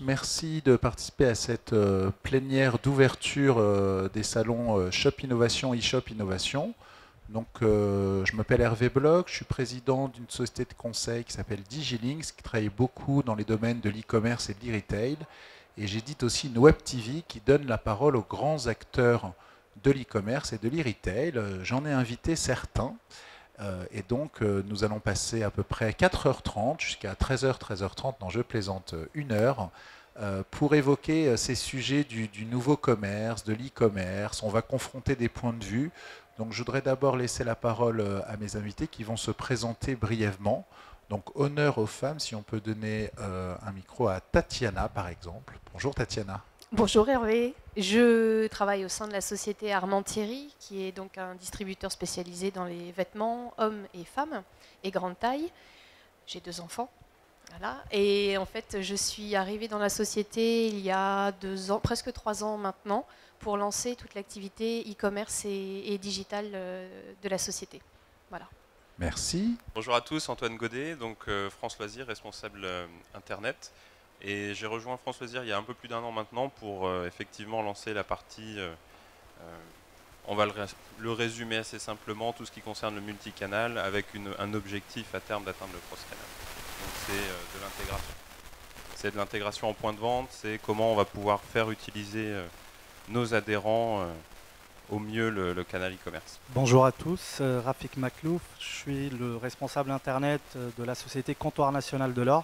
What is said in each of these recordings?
Merci de participer à cette plénière d'ouverture des salons Shop Innovation, eShop Innovation. Donc, je m'appelle Hervé Bloch, je suis président d'une société de conseil qui s'appelle Digilinks, qui travaille beaucoup dans les domaines de l'e-commerce et de l'e-retail. Et j'édite aussi une web TV qui donne la parole aux grands acteurs de l'e-commerce et de l'e-retail. J'en ai invité certains. Et donc, nous allons passer à peu près 4h30 jusqu'à 13h, 13h30, non, je plaisante, 1 heure, pour évoquer ces sujets du nouveau commerce, de l'e-commerce. On va confronter des points de vue. Donc, je voudrais d'abord laisser la parole à mes invités qui vont se présenter brièvement. Donc, honneur aux femmes, si on peut donner un micro à Tatiana, par exemple. Bonjour Tatiana. Bonjour Hervé, je travaille au sein de la société Armand Thierry, qui est donc un distributeur spécialisé dans les vêtements hommes et femmes et grande taille. J'ai 2 enfants, voilà. Et en fait, je suis arrivée dans la société il y a 2 ans, presque 3 ans maintenant, pour lancer toute l'activité e-commerce et digital de la société. Voilà. Merci. Bonjour à tous, Antoine Godet, donc France Loisirs, responsable Internet. Et j'ai rejoint France Loisirs il y a un peu plus d'1 an maintenant pour effectivement lancer la partie, on va le résumer assez simplement, tout ce qui concerne le multicanal avec un objectif à terme d'atteindre le cross-canal. Donc c'est de l'intégration. C'est de l'intégration en point de vente, c'est comment on va pouvoir faire utiliser nos adhérents au mieux le canal e-commerce. Bonjour à tous, Rafik Maklouf, je suis le responsable Internet de la société Comptoir National de l'Or,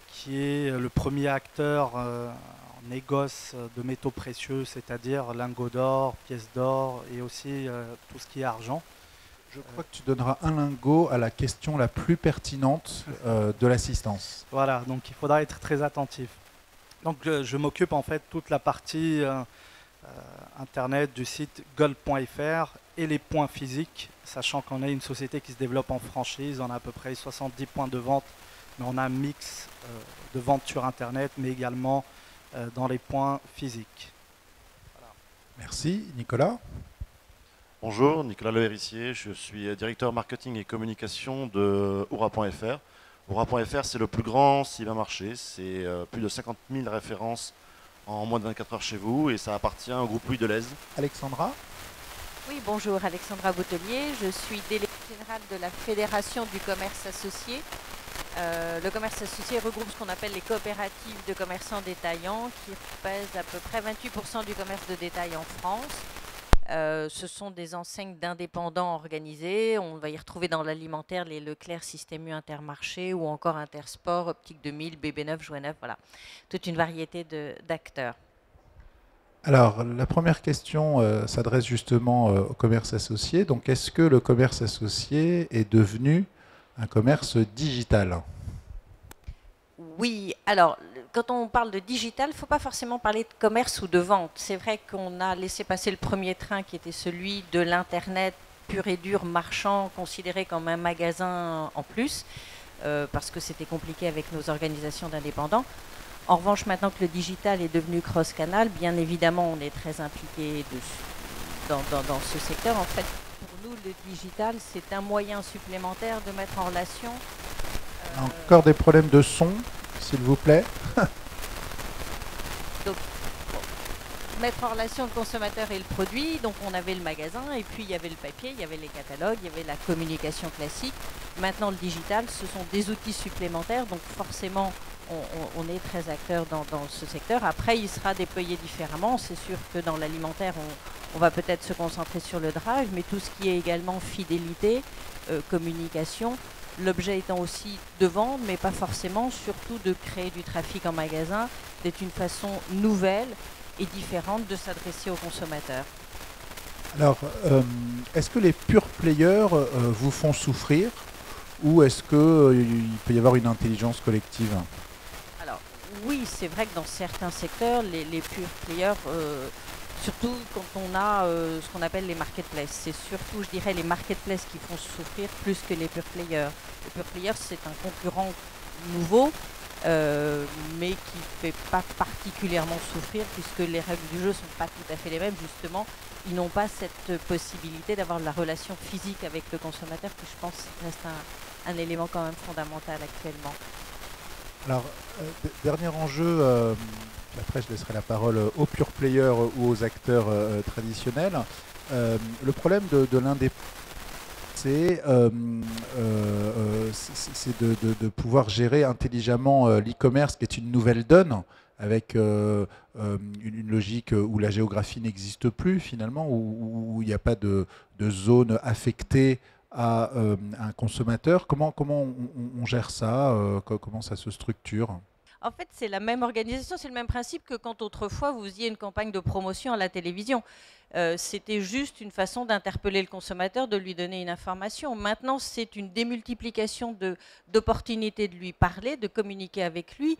qui est le premier acteur en négoce de métaux précieux, c'est-à-dire lingots d'or, pièces d'or et aussi tout ce qui est argent. Je crois que tu donneras un lingot à la question la plus pertinente de l'assistance. Voilà, donc il faudra être très attentif. Donc je m'occupe en fait toute la partie internet du site gold.fr et les points physiques, sachant qu'on est une société qui se développe en franchise, on a à peu près 70 points de vente, mais on a un mix de vente sur internet, mais également dans les points physiques. Voilà. Merci. Nicolas. Bonjour, Nicolas Le Héritier, je suis directeur marketing et communication de Oura.fr. Oura.fr, c'est le plus grand cybermarché, c'est plus de 50 000 références en moins de 24 heures chez vous et ça appartient au groupe Louis Deleuze. Alexandra. Oui, bonjour, Alexandra Boutelier, je suis déléguée générale de la Fédération du commerce associé. Le commerce associé regroupe ce qu'on appelle les coopératives de commerçants détaillants qui pèsent à peu près 28% du commerce de détail en France. Ce sont des enseignes d'indépendants organisés. On va y retrouver dans l'alimentaire les Leclerc, Système U, Intermarché ou encore Intersport, Optique 2000, BB9, Jouet 9, voilà. Toute une variété d'acteurs. Alors, la première question s'adresse justement au commerce associé. Donc, est-ce que le commerce associé est devenu un commerce digital? Oui, alors quand on parle de digital, il ne faut pas forcément parler de commerce ou de vente. C'est vrai qu'on a laissé passer le premier train qui était celui de l'Internet pur et dur, marchand, considéré comme un magasin en plus, parce que c'était compliqué avec nos organisations d'indépendants. En revanche, maintenant que le digital est devenu cross-canal, bien évidemment, on est très impliqué dans ce secteur. En fait, pour nous, le digital, c'est un moyen supplémentaire de mettre en relation... Encore des problèmes de son, s'il vous plaît. Donc, mettre en relation le consommateur et le produit. Donc, on avait le magasin, et puis il y avait le papier, il y avait les catalogues, il y avait la communication classique. Maintenant, le digital, ce sont des outils supplémentaires. Donc, forcément, on est très acteur dans ce secteur. Après, il sera déployé différemment. C'est sûr que dans l'alimentaire, on va peut-être se concentrer sur le drive, mais tout ce qui est également fidélité, communication, l'objet étant aussi de vendre, mais pas forcément, surtout de créer du trafic en magasin, c'est une façon nouvelle et différente de s'adresser aux consommateurs. Alors, est-ce que les pure players vous font souffrir ou est-ce qu'il peut y avoir une intelligence collective? Alors, oui, c'est vrai que dans certains secteurs, les pure players... surtout quand on a ce qu'on appelle les marketplaces. C'est surtout, je dirais, les marketplaces qui font souffrir plus que les pure players. Les pure players, c'est un concurrent nouveau, mais qui ne fait pas particulièrement souffrir puisque les règles du jeu ne sont pas tout à fait les mêmes. Justement, ils n'ont pas cette possibilité d'avoir de la relation physique avec le consommateur qui, je pense, reste un élément quand même fondamental actuellement. Alors, dernier enjeu, puis après je laisserai la parole aux pure players ou aux acteurs traditionnels. Le problème de l'indépendance, c'est de pouvoir gérer intelligemment l'e-commerce, qui est une nouvelle donne, avec une logique où la géographie n'existe plus finalement, où il n'y a pas de zone affectée à un consommateur. Comment on gère ça, comment ça se structure? En fait, c'est la même organisation, c'est le même principe que quand autrefois vous faisiez une campagne de promotion à la télévision. C'était juste une façon d'interpeller le consommateur, de lui donner une information. Maintenant, c'est une démultiplication d'opportunités de lui parler, de communiquer avec lui.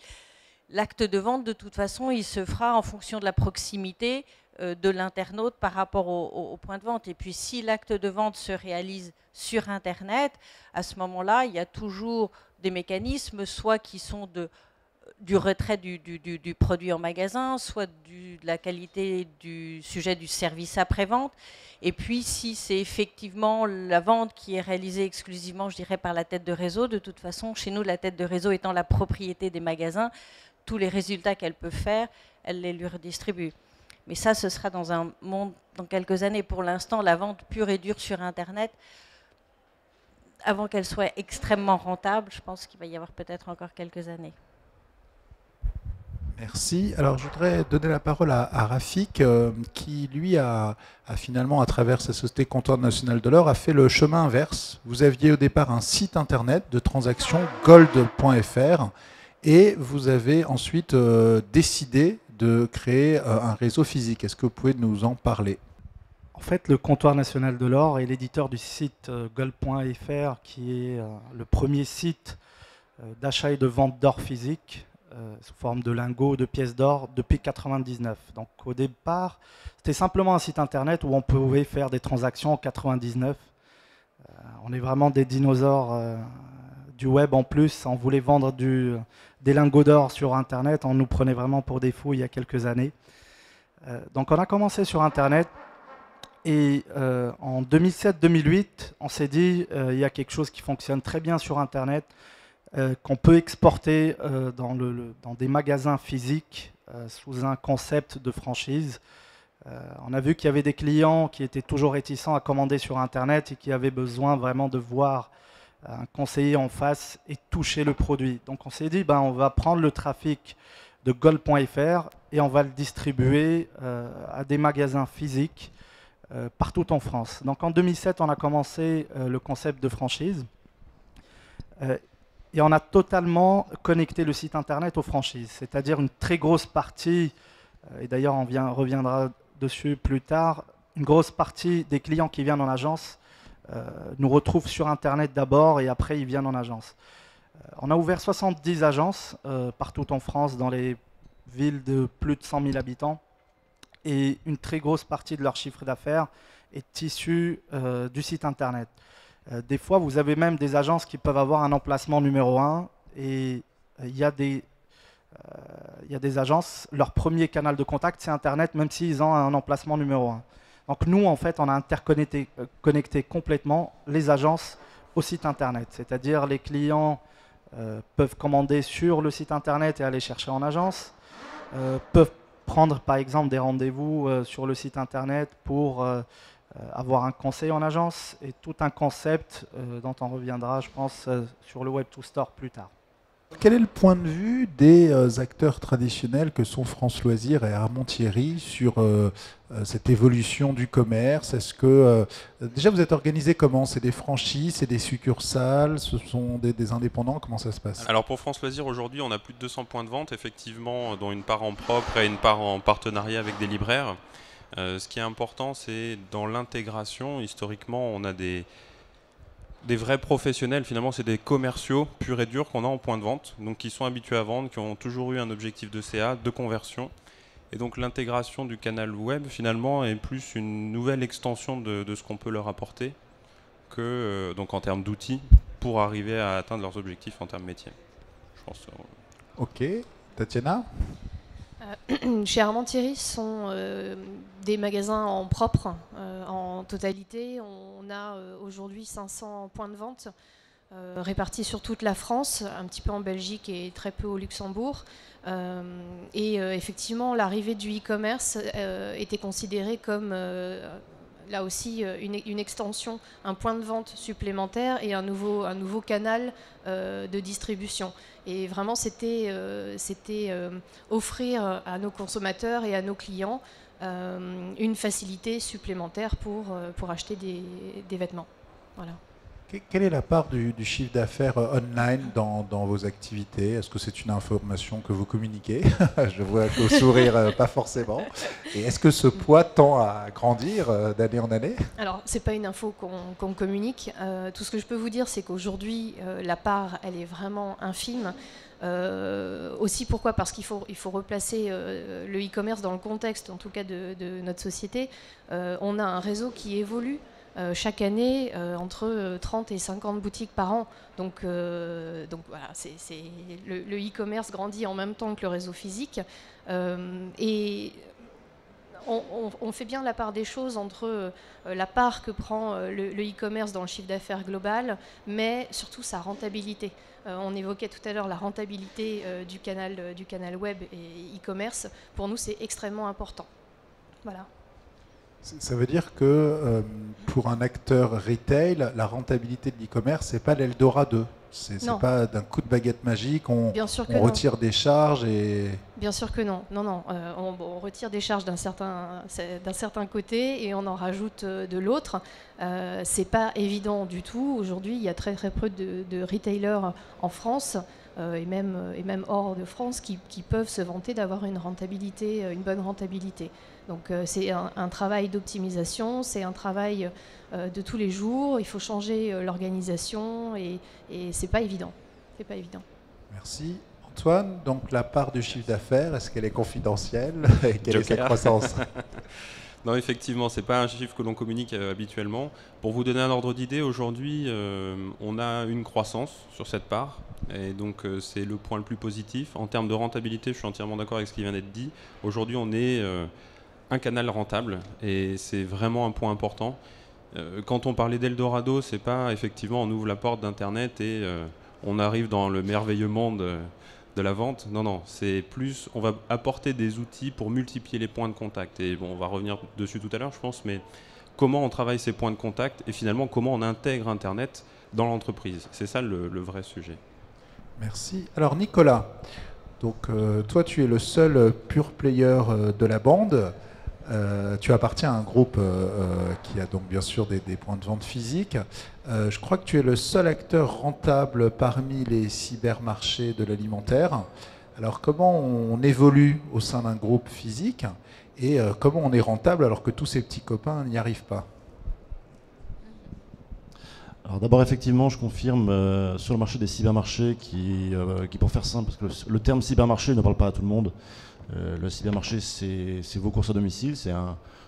L'acte de vente, de toute façon, il se fera en fonction de la proximité de l'internaute par rapport au point de vente. Et puis, si l'acte de vente se réalise sur Internet, à ce moment-là, il y a toujours des mécanismes, soit qui sont du retrait du produit en magasin, soit de la qualité du sujet du service après-vente. Et puis, si c'est effectivement la vente qui est réalisée exclusivement, je dirais, par la tête de réseau, de toute façon, chez nous, la tête de réseau étant la propriété des magasins, tous les résultats qu'elle peut faire, elle les lui redistribue. Mais ça, ce sera dans un monde, dans quelques années. Pour l'instant, la vente pure et dure sur Internet, avant qu'elle soit extrêmement rentable, je pense qu'il va y avoir peut-être encore quelques années. Merci. Alors, je voudrais donner la parole à Rafik, qui, lui, a finalement, à travers sa société Comptoir National de l'Or, a fait le chemin inverse. Vous aviez au départ un site internet de transaction, gold.fr, et vous avez ensuite décidé de créer un réseau physique. Est-ce que vous pouvez nous en parler? En fait, le Comptoir National de l'Or est l'éditeur du site gold.fr, qui est le premier site d'achat et de vente d'or physique sous forme de lingots, de pièces d'or depuis 1999. Donc au départ, c'était simplement un site internet où on pouvait faire des transactions en 1999. On est vraiment des dinosaures du web en plus. On voulait vendre des lingots d'or sur internet. On nous prenait vraiment pour des fous il y a quelques années. Donc on a commencé sur internet. Et en 2007-2008, on s'est dit il y a quelque chose qui fonctionne très bien sur internet, qu'on peut exporter dans des magasins physiques sous un concept de franchise. On a vu qu'il y avait des clients qui étaient toujours réticents à commander sur Internet et qui avaient besoin vraiment de voir un conseiller en face et toucher le produit. Donc on s'est dit, on va prendre le trafic de gold.fr et on va le distribuer à des magasins physiques partout en France. Donc en 2007, on a commencé le concept de franchise. Et on a totalement connecté le site internet aux franchises, c'est-à-dire une très grosse partie, et d'ailleurs on reviendra dessus plus tard, une grosse partie des clients qui viennent en agence nous retrouvent sur internet d'abord et après ils viennent en agence. On a ouvert 70 agences partout en France, dans les villes de plus de 100 000 habitants, et une très grosse partie de leur chiffre d'affaires est issue du site internet. Des fois, vous avez même des agences qui peuvent avoir un emplacement numéro 1 et il y a des agences, leur premier canal de contact, c'est Internet, même s'ils ont un emplacement numéro 1. Donc nous, en fait, on a connecté complètement les agences au site Internet. C'est-à-dire les clients peuvent commander sur le site Internet et aller chercher en agence, peuvent prendre par exemple des rendez-vous sur le site Internet pour avoir un conseil en agence et tout un concept dont on reviendra, je pense, sur le Web2Store plus tard. Quel est le point de vue des acteurs traditionnels que sont France Loisirs et Armand-Thierry sur cette évolution du commerce? Est-ce que déjà vous êtes organisé comment? C'est des franchises, c'est des succursales, ce sont des indépendants? Comment ça se passe? Alors pour France Loisirs, aujourd'hui, on a plus de 200 points de vente, effectivement, dont une part en propre et une part en partenariat avec des libraires. Ce qui est important, c'est dans l'intégration. Historiquement, on a des vrais professionnels, finalement, c'est des commerciaux purs et durs qu'on a en point de vente, donc qui sont habitués à vendre, qui ont toujours eu un objectif de CA, de conversion. Et donc l'intégration du canal web, finalement, est plus une nouvelle extension de ce qu'on peut leur apporter que, donc en termes d'outils, pour arriver à atteindre leurs objectifs en termes métier. Je pense. Ok. Tatiana? Chez Armand-Thierry, ce sont des magasins en propre, en totalité. On a aujourd'hui 500 points de vente répartis sur toute la France, un petit peu en Belgique et très peu au Luxembourg. Effectivement, l'arrivée du e-commerce était considérée comme, là aussi, une extension, un point de vente supplémentaire et un nouveau canal de distribution. Et vraiment, c'était offrir à nos consommateurs et à nos clients une facilité supplémentaire pour acheter des vêtements. Voilà. Quelle est la part du chiffre d'affaires online dans vos activités? Est-ce que c'est une information que vous communiquez? Je vois qu'au sourire, pas forcément. Et est-ce que ce poids tend à grandir d'année en année? Alors, ce n'est pas une info qu'on communique. Tout ce que je peux vous dire, c'est qu'aujourd'hui, la part, elle est vraiment infime. Aussi, pourquoi? Parce qu'il faut replacer le e-commerce dans le contexte, en tout cas, de notre société. On a un réseau qui évolue. Chaque année, entre 30 et 50 boutiques par an. Donc voilà, le e-commerce grandit en même temps que le réseau physique. Et on fait bien la part des choses entre la part que prend le e-commerce dans le chiffre d'affaires global, mais surtout sa rentabilité. On évoquait tout à l'heure la rentabilité du canal web et e-commerce. Pour nous, c'est extrêmement important. Voilà. Ça veut dire que pour un acteur retail, la rentabilité de l'e-commerce, c'est pas l'Eldorado. C'est pas d'un coup de baguette magique, on retire des charges et... Bien sûr que non. On retire des charges d'un certain côté et on en rajoute de l'autre. C'est pas évident du tout. Aujourd'hui, il y a très très peu de retailers en France et même hors de France qui peuvent se vanter d'avoir une bonne rentabilité. Donc c'est un travail d'optimisation, c'est un travail de tous les jours. Il faut changer l'organisation et c'est pas évident. C'est pas évident. Merci. Antoine, donc la part du chiffre d'affaires, est-ce qu'elle est confidentielle et quelle est sa croissance? Non, effectivement, ce n'est pas un chiffre que l'on communique habituellement. Pour vous donner un ordre d'idée, aujourd'hui, on a une croissance sur cette part. Et donc, c'est le point le plus positif. En termes de rentabilité, je suis entièrement d'accord avec ce qui vient d'être dit. Aujourd'hui, on est un canal rentable et c'est vraiment un point important. Quand on parlait d'Eldorado, c'est pas effectivement on ouvre la porte d'Internet et on arrive dans le merveilleux monde de la vente. Non, c'est plus, on va apporter des outils pour multiplier les points de contact. Et bon, on va revenir dessus tout à l'heure, je pense, mais comment on travaille ces points de contact et finalement comment on intègre Internet dans l'entreprise. C'est ça le vrai sujet. Merci. Alors Nicolas, donc toi tu es le seul pure player de la bande. Tu appartiens à un groupe qui a donc bien sûr des points de vente physiques. Je crois que tu es le seul acteur rentable parmi les cybermarchés de l'alimentaire. Alors comment on évolue au sein d'un groupe physique et comment on est rentable alors que tous ces petits copains n'y arrivent pas? Alors d'abord, effectivement, je confirme sur le marché des cybermarchés qui pour faire simple, parce que le terme cybermarché ne parle pas à tout le monde. Le cybermarché, c'est vos courses à domicile, c'est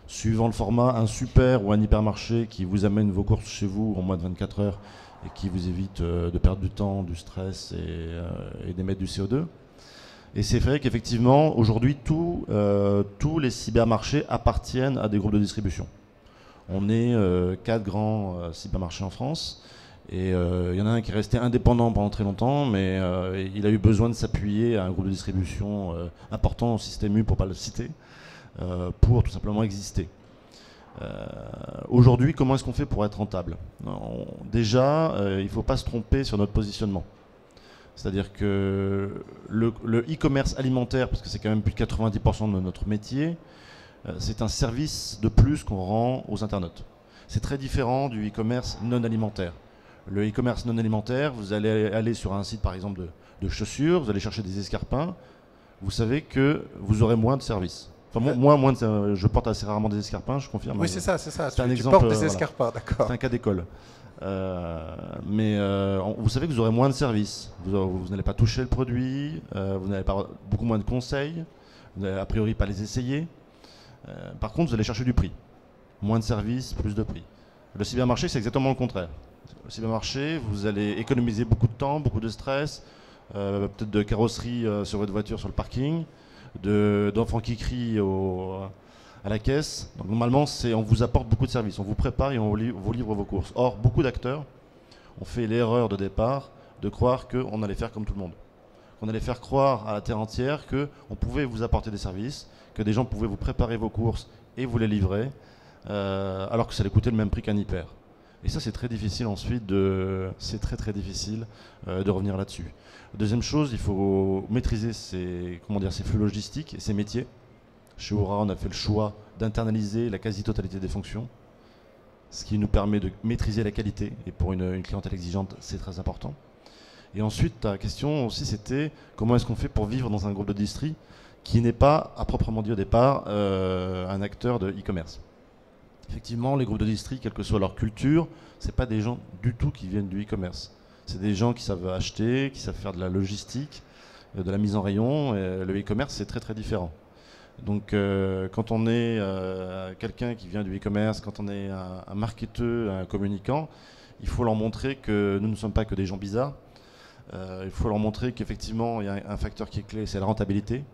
suivant le format, un super ou un hypermarché qui vous amène vos courses chez vous en moins de 24 heures et qui vous évite de perdre du temps, du stress et d'émettre du CO2. Et c'est vrai qu'effectivement, aujourd'hui, tous les cybermarchés appartiennent à des groupes de distribution. On est 4 grands cybermarchés en France. Et il y en a un qui est resté indépendant pendant très longtemps, mais il a eu besoin de s'appuyer à un groupe de distribution important, Système U pour ne pas le citer, pour tout simplement exister. Aujourd'hui, comment est-ce qu'on fait pour être rentable? Déjà, il ne faut pas se tromper sur notre positionnement. C'est-à-dire que le e-commerce alimentaire, parce que c'est quand même plus de 90% de notre métier, c'est un service de plus qu'on rend aux internautes. C'est très différent du e-commerce non alimentaire. Le e-commerce non alimentaire, vous allez aller sur un site par exemple de chaussures, vous allez chercher des escarpins, vous savez que vous aurez moins de services. Enfin, moi, je porte assez rarement des escarpins, je confirme. Oui, c'est ça. C'est un tu exemple, portes des escarpins, d'accord. C'est un cas d'école. Mais vous savez que vous aurez moins de services. Vous n'allez pas toucher le produit, vous n'allez pas beaucoup moins de conseils, vous n'allez a priori pas les essayer. Par contre, vous allez chercher du prix. Moins de services, plus de prix. Le cybermarché, c'est exactement le contraire. Le cybermarché, vous allez économiser beaucoup de temps, beaucoup de stress, peut-être de carrosserie sur votre voiture sur le parking, d'enfants qui crient à la caisse. Donc normalement, on vous apporte beaucoup de services. On vous prépare et on vous livre vos courses. Or, beaucoup d'acteurs on fait l'erreur de départ de croire qu'on allait faire comme tout le monde. Qu'on allait faire croire à la terre entière qu'on pouvait vous apporter des services, que des gens pouvaient vous préparer vos courses et vous les livrer, alors que ça allait coûter le même prix qu'un hyper. Et ça, c'est très difficile ensuite c'est très difficile de revenir là-dessus. Deuxième chose, il faut maîtriser ses flux logistiques et ses métiers. Chez Oura, on a fait le choix d'internaliser la quasi-totalité des fonctions, ce qui nous permet de maîtriser la qualité. Et pour une clientèle exigeante, c'est très important. Et ensuite, ta question aussi, c'était comment est-ce qu'on fait pour vivre dans un groupe de distri qui n'est pas, à proprement dit au départ, un acteur de e-commerce. Effectivement, les groupes de distri, quelle que soit leur culture, ce n'est pas des gens du tout qui viennent du e-commerce. C'est des gens qui savent acheter, qui savent faire de la logistique, de la mise en rayon. Et le e-commerce, c'est très différent. Donc, quand on est quelqu'un qui vient du e-commerce, quand on est un marketeur, un communicant, il faut leur montrer que nous ne sommes pas que des gens bizarres. Il faut leur montrer qu'effectivement, il y a un facteur qui est clé, c'est la rentabilité.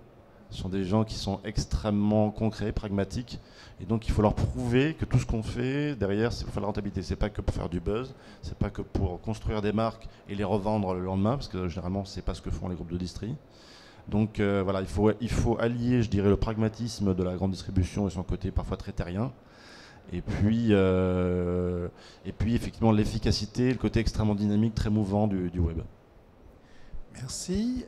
Ce sont des gens qui sont extrêmement concrets, pragmatiques. Et donc, il faut leur prouver que tout ce qu'on fait, derrière, c'est pour faire la rentabilité. Ce n'est pas que pour faire du buzz, ce n'est pas que pour construire des marques et les revendre le lendemain, parce que généralement, ce n'est pas ce que font les groupes de distri. Donc, voilà, il faut allier, je dirais, le pragmatisme de la grande distribution et son côté parfois très terrien. Et puis effectivement, l'efficacité, le côté extrêmement dynamique, très mouvant du web. Merci.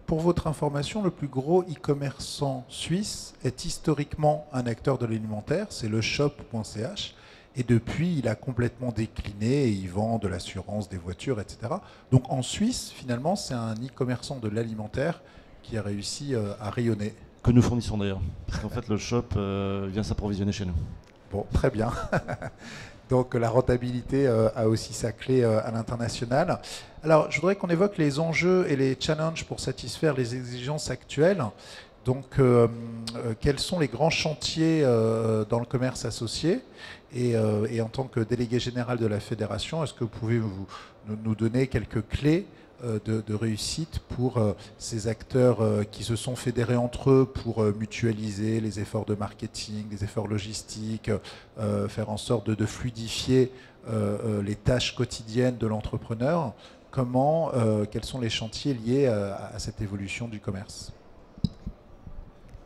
Pour votre information, le plus gros e-commerçant suisse est historiquement un acteur de l'alimentaire, c'est le shop.ch. Et depuis, il a complètement décliné et il vend de l'assurance, des voitures, etc. Donc en Suisse, finalement, c'est un e-commerçant de l'alimentaire qui a réussi à rayonner. Que nous fournissons d'ailleurs. Parce qu'en fait, le shop vient s'approvisionner chez nous. Bon, très bien. Donc la rentabilité a aussi sa clé à l'international. Alors, je voudrais qu'on évoque les enjeux et les challenges pour satisfaire les exigences actuelles. Donc, quels sont les grands chantiers dans le commerce associé et en tant que délégué général de la fédération, est-ce que vous pouvez nous donner quelques clés de réussite pour ces acteurs qui se sont fédérés entre eux pour mutualiser les efforts de marketing, les efforts logistiques, faire en sorte de fluidifier les tâches quotidiennes de l'entrepreneur. Quels sont les chantiers liés à cette évolution du commerce ?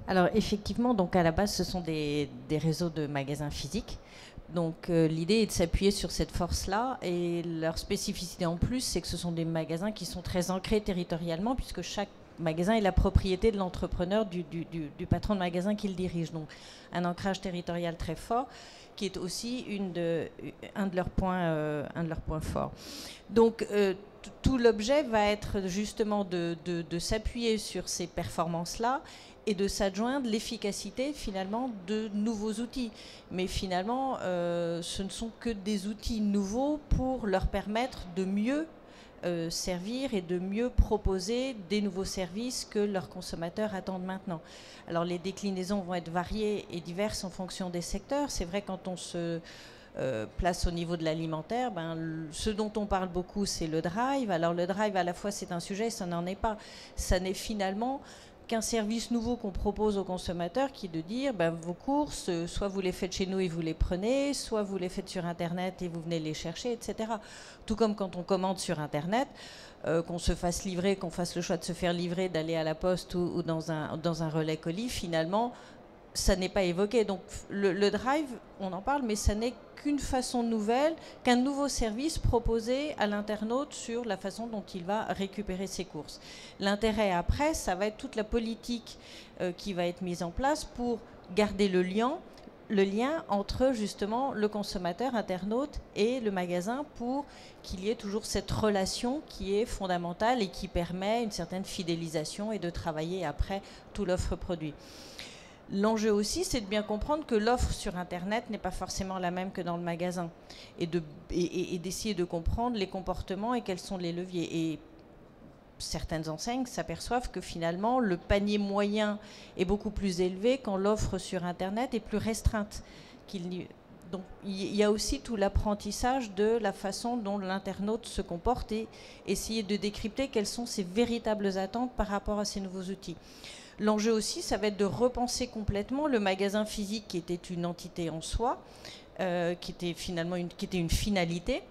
Alors effectivement, donc à la base, ce sont des réseaux de magasins physiques. Donc l'idée est de s'appuyer sur cette force-là, et leur spécificité en plus, c'est que ce sont des magasins qui sont très ancrés territorialement, puisque chaque magasin est la propriété de l'entrepreneur, du patron de magasin qui le dirige. Donc un ancrage territorial très fort, qui est aussi un de leurs points forts. Donc tout l'objet va être justement de s'appuyer sur ces performances-là et de s'adjoindre l'efficacité finalement de nouveaux outils. Mais finalement, ce ne sont que des outils nouveaux pour leur permettre de mieux servir et de mieux proposer des nouveaux services que leurs consommateurs attendent maintenant. Alors les déclinaisons vont être variées et diverses en fonction des secteurs. C'est vrai, quand on se place au niveau de l'alimentaire, ce dont on parle beaucoup, c'est le drive. Alors le drive, à la fois, c'est un sujet, ça n'en est pas. Ça n'est finalement qu'un service nouveau qu'on propose aux consommateurs, qui est de dire vos courses, soit vous les faites chez nous et vous les prenez, soit vous les faites sur Internet et vous venez les chercher, etc. Tout comme quand on commande sur Internet, qu'on se fasse livrer, qu'on fasse le choix de se faire livrer, d'aller à la poste ou dans un relais colis, finalement, ça n'est pas évoqué. Donc le drive, on en parle, mais ça n'est qu'une façon nouvelle, qu'un nouveau service proposé à l'internaute sur la façon dont il va récupérer ses courses. L'intérêt après, ça va être toute la politique qui va être mise en place pour garder le lien entre justement le consommateur internaute et le magasin, pour qu'il y ait toujours cette relation qui est fondamentale et qui permet une certaine fidélisation et de travailler après tout l'offre produit. L'enjeu aussi, c'est de bien comprendre que l'offre sur Internet n'est pas forcément la même que dans le magasin, et d'essayer de comprendre les comportements et quels sont les leviers. Et certaines enseignes s'aperçoivent que finalement, le panier moyen est beaucoup plus élevé quand l'offre sur Internet est plus restreinte. Donc il y a aussi tout l'apprentissage de la façon dont l'internaute se comporte et essayer de décrypter quelles sont ses véritables attentes par rapport à ces nouveaux outils. L'enjeu aussi, ça va être de repenser complètement le magasin physique, qui était une entité en soi, qui était une finalité,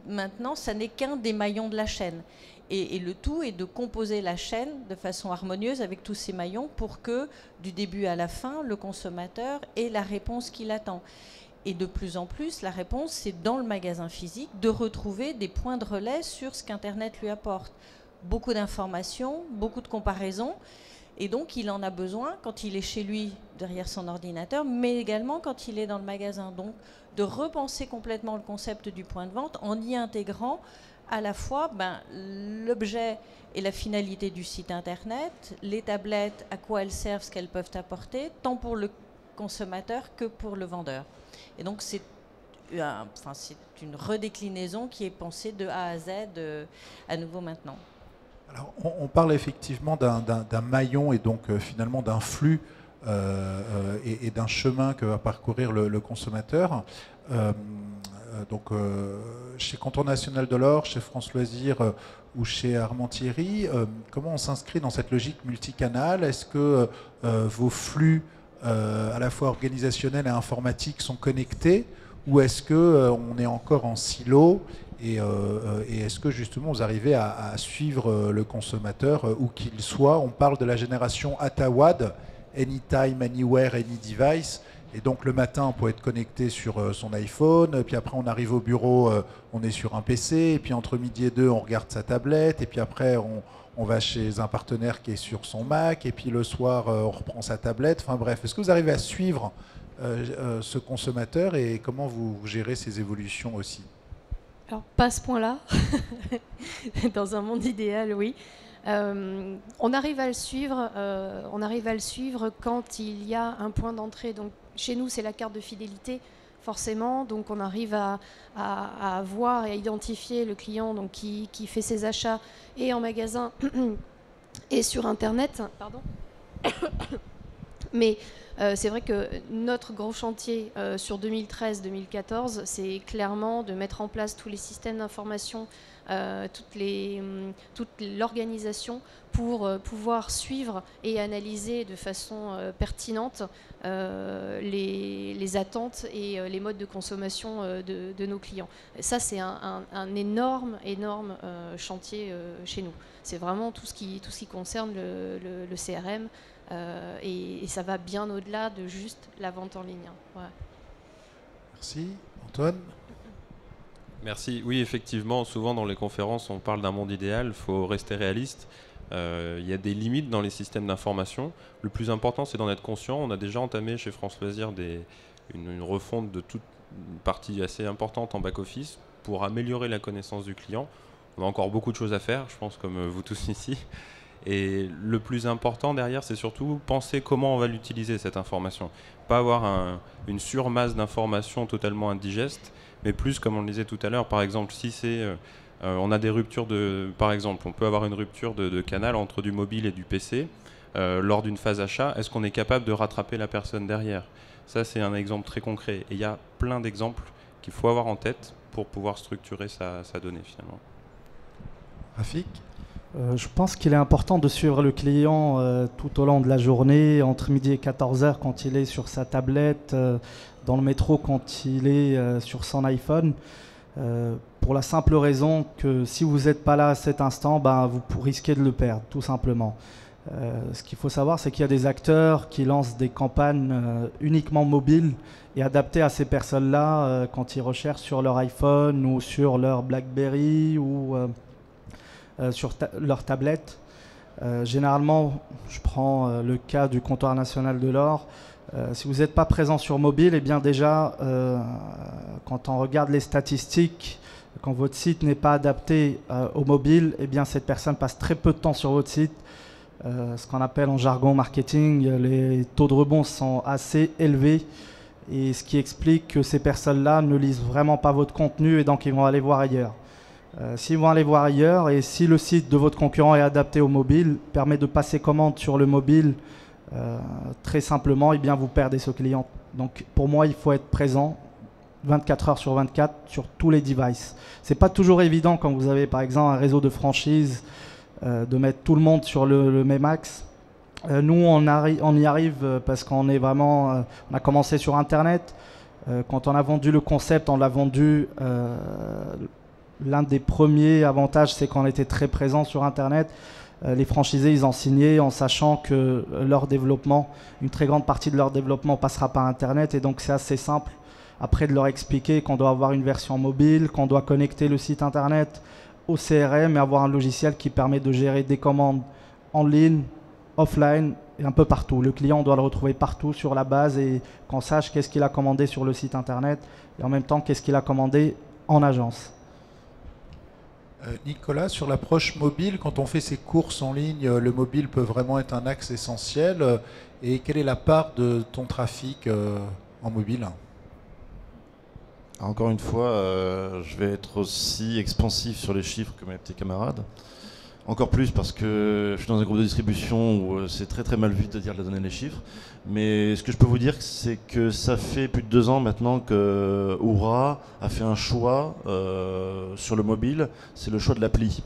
maintenant, ça n'est qu'un des maillons de la chaîne. Et le tout est de composer la chaîne de façon harmonieuse avec tous ces maillons pour que, du début à la fin, le consommateur ait la réponse qu'il attend. Et de plus en plus, la réponse, c'est dans le magasin physique de retrouver des points de relais sur ce qu'Internet lui apporte. Beaucoup d'informations, beaucoup de comparaisons. Et donc, il en a besoin quand il est chez lui, derrière son ordinateur, mais également quand il est dans le magasin. Donc, de repenser complètement le concept du point de vente en y intégrant à la fois l'objet et la finalité du site Internet, les tablettes, à quoi elles servent, ce qu'elles peuvent apporter, tant pour le consommateur que pour le vendeur. Et donc, c'est une redéclinaison qui est pensée de A à Z à nouveau maintenant. Alors, on parle effectivement d'un maillon et donc finalement d'un flux et d'un chemin que va parcourir le consommateur. Chez Contour National de l'Or, chez France Loisirs ou chez Armand-Thierry, comment on s'inscrit dans cette logique multicanale? Est-ce que vos flux à la fois organisationnels et informatiques sont connectés, ou est-ce qu'on est encore en silo? Et est-ce que justement vous arrivez à suivre le consommateur où qu'il soit? On parle de la génération ATAWAD, Anytime, Anywhere, Any Device. Et donc le matin, on peut être connecté sur son iPhone, puis après on arrive au bureau, on est sur un PC, et puis entre midi et 2, on regarde sa tablette, et puis après on va chez un partenaire qui est sur son Mac, et puis le soir, on reprend sa tablette. Enfin bref, est-ce que vous arrivez à suivre ce consommateur et comment vous gérez ces évolutions aussi? Alors, pas à ce point-là. Dans un monde idéal, oui. On arrive à le suivre. On arrive à le suivre quand il y a un point d'entrée. Donc, chez nous, c'est la carte de fidélité, forcément. Donc, on arrive à voir et à identifier le client donc, qui fait ses achats et en magasin et sur Internet. Pardon. Mais c'est vrai que notre gros chantier sur 2013-2014, c'est clairement de mettre en place tous les systèmes d'information, toute l'organisation pour pouvoir suivre et analyser de façon pertinente les attentes et les modes de consommation de nos clients. Ça, c'est un énorme chantier chez nous. C'est vraiment tout ce qui concerne le CRM. Et ça va bien au-delà de juste la vente en ligne. Ouais. Merci. Antoine? Merci. Oui, effectivement, souvent dans les conférences, on parle d'un monde idéal, il faut rester réaliste. Il y a des limites dans les systèmes d'information. Le plus important, c'est d'en être conscient. On a déjà entamé chez France Loisirs une refonte de toute une partie assez importante en back-office pour améliorer la connaissance du client. On a encore beaucoup de choses à faire, je pense, comme vous tous ici. Et le plus important derrière, c'est surtout penser comment on va l'utiliser, cette information. Pas avoir une surmasse d'informations totalement indigestes, mais plus, comme on le disait tout à l'heure, par exemple, si on a des ruptures par exemple, on peut avoir une rupture de canal entre du mobile et du PC lors d'une phase achat. Est-ce qu'on est capable de rattraper la personne derrière? Ça, c'est un exemple très concret. Et il y a plein d'exemples qu'il faut avoir en tête pour pouvoir structurer sa donnée, finalement. Rafik? Je pense qu'il est important de suivre le client tout au long de la journée, entre midi et 14h quand il est sur sa tablette, dans le métro quand il est sur son iPhone, pour la simple raison que si vous n'êtes pas là à cet instant, vous risquez de le perdre, tout simplement. Ce qu'il faut savoir, c'est qu'il y a des acteurs qui lancent des campagnes uniquement mobiles et adaptées à ces personnes-là quand ils recherchent sur leur iPhone ou sur leur BlackBerry ou sur leur tablette. Généralement, je prends le cas du Comptoir National de l'Or. Si vous n'êtes pas présent sur mobile, eh bien déjà, quand on regarde les statistiques, quand votre site n'est pas adapté au mobile, eh bien cette personne passe très peu de temps sur votre site. Ce qu'on appelle en jargon marketing, les taux de rebond sont assez élevés, et ce qui explique que ces personnes-là ne lisent vraiment pas votre contenu et donc ils vont aller voir ailleurs. S'ils vont aller voir ailleurs, et si le site de votre concurrent est adapté au mobile, permet de passer commande sur le mobile très simplement, eh bien vous perdez ce client. Donc pour moi, il faut être présent 24 heures sur 24 sur tous les devices. C'est pas toujours évident quand vous avez par exemple un réseau de franchise de mettre tout le monde sur le même axe. Nous, on y arrive parce qu'on est vraiment, on a commencé sur Internet. Quand on a vendu le concept, on l'a vendu. L'un des premiers avantages, c'est qu'on était très présent sur Internet. Les franchisés, ils ont signé en sachant que leur développement, une très grande partie de leur développement passera par Internet. Et donc, c'est assez simple après de leur expliquer qu'on doit avoir une version mobile, qu'on doit connecter le site Internet au CRM et avoir un logiciel qui permet de gérer des commandes en ligne, offline et un peu partout. Le client, on doit le retrouver partout sur la base et qu'on sache qu'est-ce qu'il a commandé sur le site Internet et en même temps qu'est-ce qu'il a commandé en agence. Nicolas, sur l'approche mobile, quand on fait ses courses en ligne, le mobile peut vraiment être un axe essentiel. Et quelle est la part de ton trafic en mobile ? Encore une fois, je vais être aussi expansif sur les chiffres que mes petits camarades. Encore plus parce que je suis dans un groupe de distribution où c'est très très mal vu de donner les chiffres. Mais ce que je peux vous dire, c'est que ça fait plus de 2 ans maintenant que Oura a fait un choix sur le mobile, c'est le choix de l'appli.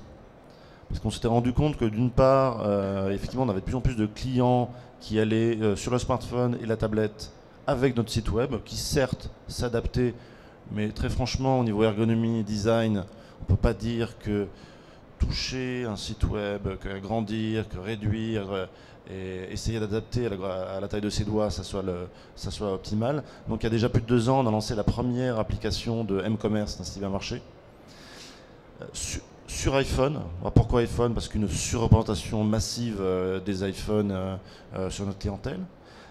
Parce qu'on s'était rendu compte que d'une part, effectivement, on avait de plus en plus de clients qui allaient sur le smartphone et la tablette avec notre site web, qui certes s'adaptait, mais très franchement, au niveau ergonomie, design, on ne peut pas dire que toucher un site web, que agrandir, que réduire, et essayer d'adapter à la taille de ses doigts, ça soit optimal. Donc il y a déjà plus de 2 ans, on a lancé la première application de m-commerce d'un site bien marché. Sur iPhone. Alors pourquoi iPhone ? Parce qu'une surreprésentation massive des iPhones sur notre clientèle.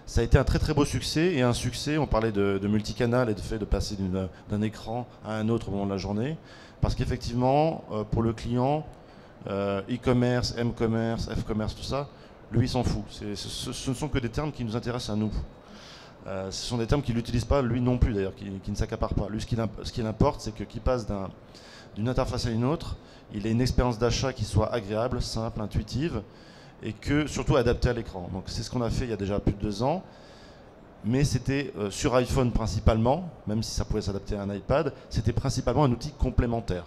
Ça a été un très très beau succès, et un succès, on parlait de multicanal et de fait de passer d'un écran à un autre au moment de la journée. Parce qu'effectivement, pour le client, e-commerce, m-commerce, f-commerce, tout ça, lui il s'en fout. Ce ne sont que des termes qui nous intéressent à nous. Ce sont des termes qu'il n'utilise pas, lui non plus d'ailleurs, qui ne s'accapare pas. Lui, ce qui l'importe, c'est qu'il passe d'une interface à une autre, il ait une expérience d'achat qui soit agréable, simple, intuitive, et que surtout adaptée à l'écran. Donc c'est ce qu'on a fait il y a déjà plus de 2 ans, mais c'était sur iPhone principalement, même si ça pouvait s'adapter à un iPad, c'était principalement un outil complémentaire.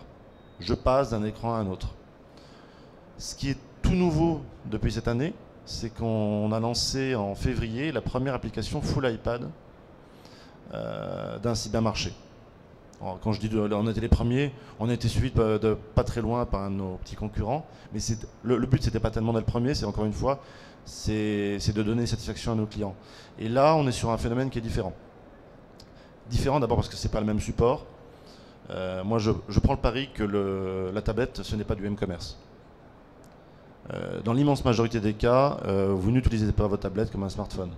Je passe d'un écran à un autre. Ce qui est tout nouveau depuis cette année, c'est qu'on a lancé en février la première application full iPad d'un cybermarché. Alors, quand je dis on était les premiers, on a été suivis de pas très loin par un de nos petits concurrents, mais le but c'était pas tellement d'être le premier, c'est encore une fois, c'est de donner satisfaction à nos clients. Et là, on est sur un phénomène qui est différent. Différent d'abord parce que c'est pas le même support. Moi, je prends le pari que la tablette, ce n'est pas du m-commerce. Dans l'immense majorité des cas, vous n'utilisez pas votre tablette comme un smartphone.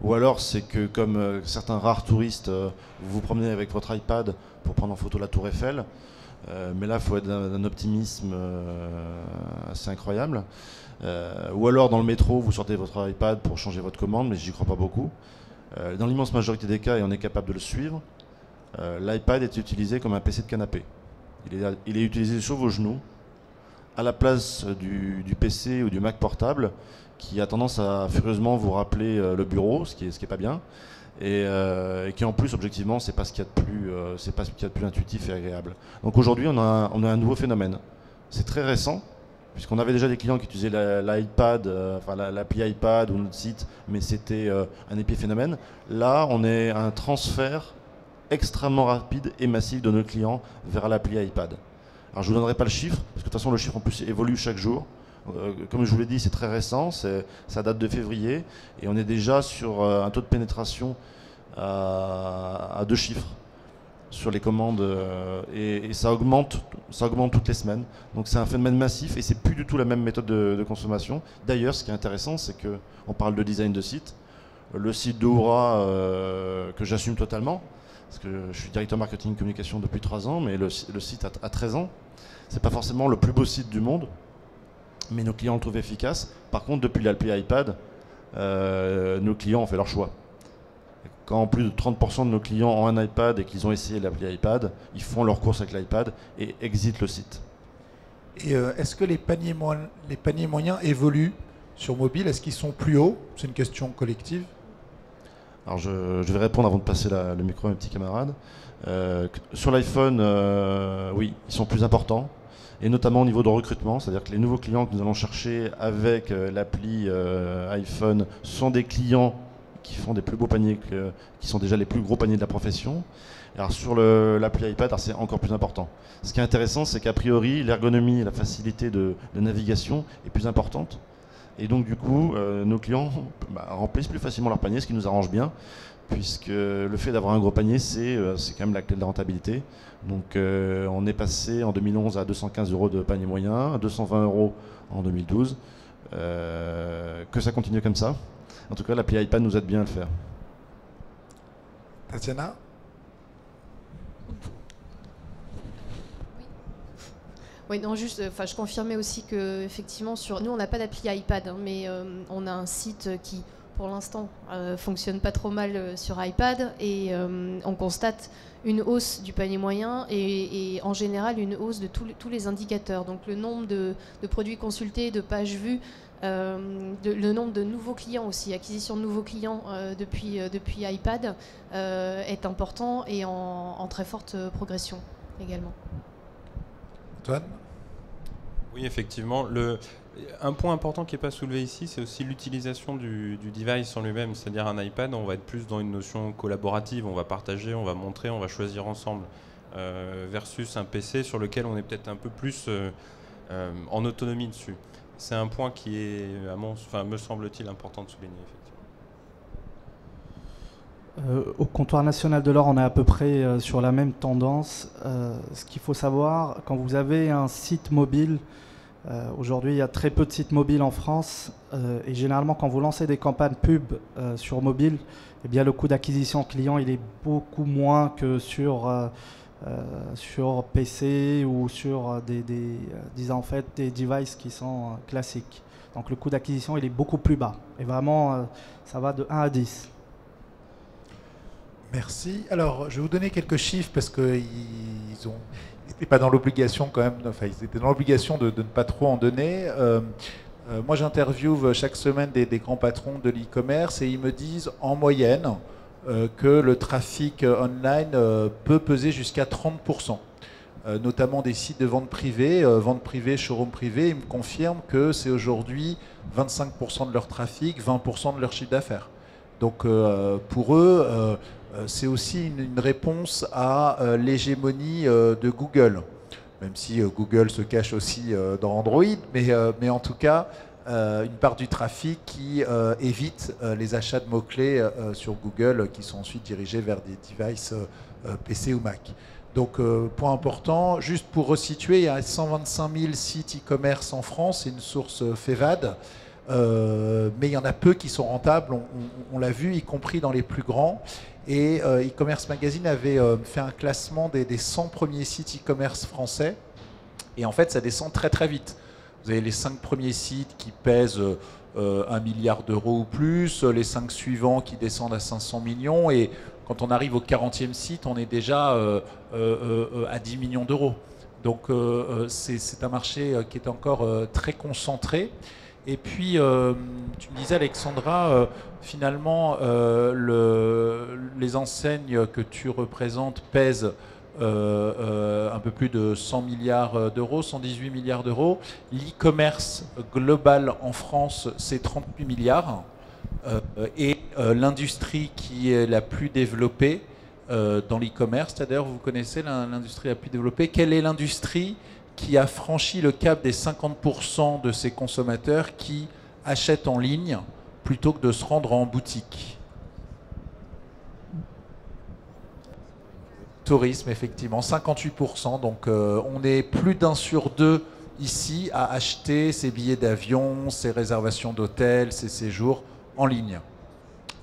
Ou alors c'est que, comme certains rares touristes, vous vous promenez avec votre iPad pour prendre en photo la tour Eiffel, mais là il faut être d'un optimisme assez incroyable. Ou alors dans le métro, vous sortez votre iPad pour changer votre commande, mais j'y crois pas beaucoup. Dans l'immense majorité des cas, et on est capable de le suivre, l'iPad est utilisé comme un PC de canapé. Il est utilisé sur vos genoux, à la place du PC ou du Mac portable, qui a tendance à furieusement vous rappeler le bureau, ce qui est pas bien, et qui en plus objectivement c'est pas ce qu'il y a de plus intuitif et agréable. Donc aujourd'hui on a un nouveau phénomène. C'est très récent, puisqu'on avait déjà des clients qui utilisaient l'iPad, l'appli iPad ou notre site, mais c'était un épiphénomène. Là on est à un transfert extrêmement rapide et massif de nos clients vers l'appli iPad. Alors je vous donnerai pas le chiffre, parce que de toute façon le chiffre en plus évolue chaque jour. Comme je vous l'ai dit, c'est très récent, ça date de février, et on est déjà sur un taux de pénétration à 2 chiffres sur les commandes, et ça augmente toutes les semaines. Donc c'est un phénomène massif, et c'est plus du tout la même méthode de consommation. D'ailleurs, ce qui est intéressant, c'est qu'on parle de design de site. Le site d'Oura, que j'assume totalement, parce que je suis directeur marketing et communication depuis 3 ans, mais le site a 13 ans. C'est pas forcément le plus beau site du monde, mais nos clients le trouvent efficace. Par contre, depuis l'appli iPad, nos clients ont fait leur choix. Quand plus de 30% de nos clients ont un iPad et qu'ils ont essayé l'appli iPad, ils font leurs courses avec l'iPad et exitent le site. Et est-ce que les paniers moyens évoluent sur mobile? Est-ce qu'ils sont plus hauts? C'est une question collective. Alors je vais répondre avant de passer le micro à mes petits camarades. Sur l'iPhone, oui, ils sont plus importants. et notamment au niveau de recrutement, c'est-à-dire que les nouveaux clients que nous allons chercher avec l'appli iPhone sont des clients qui font des plus beaux paniers, qui sont déjà les plus gros paniers de la profession. Alors sur l'appli iPad, c'est encore plus important. Ce qui est intéressant, c'est qu'a priori, l'ergonomie et la facilité de navigation est plus importante. Et donc du coup, nos clients remplissent plus facilement leur panier, ce qui nous arrange bien, puisque le fait d'avoir un gros panier, c'est quand même la clé de la rentabilité. Donc on est passé en 2011 à 215 € de panier moyen, à 220 € en 2012. Que ça continue comme ça. En tout cas, l'appli iPad nous aide bien à le faire. Tatiana ? Oui, non, juste, je confirmais aussi que effectivement, nous, on n'a pas d'appli iPad, hein, mais on a un site qui, pour l'instant, fonctionne pas trop mal sur iPad, et on constate une hausse du panier moyen et en général une hausse de tous les indicateurs. Donc le nombre de produits consultés, de pages vues, le nombre de nouveaux clients aussi, acquisition de nouveaux clients depuis iPad est important et en très forte progression également. Antoine ? Oui, effectivement. Un point important qui n'est pas soulevé ici, c'est aussi l'utilisation du device en lui-même. C'est-à-dire un iPad, on va être plus dans une notion collaborative. On va partager, on va montrer, on va choisir ensemble. Versus un PC sur lequel on est peut-être un peu plus en autonomie dessus. C'est un point qui est, me semble-t-il, important de souligner, effectivement. Au comptoir national de l'or, on est à peu près sur la même tendance. Ce qu'il faut savoir, quand vous avez un site mobile, aujourd'hui il y a très peu de sites mobiles en France, et généralement quand vous lancez des campagnes pub sur mobile, eh bien, le coût d'acquisition client il est beaucoup moins que sur PC ou sur des devices qui sont classiques. Donc le coût d'acquisition il est beaucoup plus bas, et vraiment ça va de 1 à 10. Merci. Alors, je vais vous donner quelques chiffres parce qu'ils n'étaient pas dans l'obligation quand même, enfin, ils étaient dans l'obligation de ne pas trop en donner. Moi, j'interviewe chaque semaine des grands patrons de l'e-commerce et ils me disent en moyenne que le trafic online peut peser jusqu'à 30%, notamment des sites de vente privée, showroom privé. Ils me confirment que c'est aujourd'hui 25% de leur trafic, 20% de leur chiffre d'affaires. Donc, pour eux, c'est aussi une réponse à l'hégémonie de Google, même si Google se cache aussi dans Android, mais en tout cas, une part du trafic qui évite les achats de mots-clés sur Google qui sont ensuite dirigés vers des devices PC ou Mac. Donc, point important, juste pour resituer, il y a 125 000 sites e-commerce en France, c'est une source FEVAD. Mais il y en a peu qui sont rentables, on l'a vu, y compris dans les plus grands. Et e-commerce Magazine avait fait un classement des 100 premiers sites e-commerce français. Et en fait, ça descend très très vite. Vous avez les 5 premiers sites qui pèsent 1 milliard d'euros ou plus, les 5 suivants qui descendent à 500 millions. Et quand on arrive au 40e site, on est déjà à 10 millions d'euros. Donc c'est un marché qui est encore très concentré. Et puis, tu me disais, Alexandra, finalement, les enseignes que tu représentes pèsent un peu plus de 100 milliards d'euros, 118 milliards d'euros. L'e-commerce global en France, c'est 38 milliards. Et l'industrie qui est la plus développée dans l'e-commerce, c'est-à-dire, vous connaissez l'industrie la plus développée, quelle est l'industrie qui a franchi le cap des 50% de ses consommateurs qui achètent en ligne plutôt que de se rendre en boutique? Tourisme, effectivement, 58%. Donc on est plus d'1 sur 2 ici à acheter ses billets d'avion, ses réservations d'hôtel, ses séjours en ligne.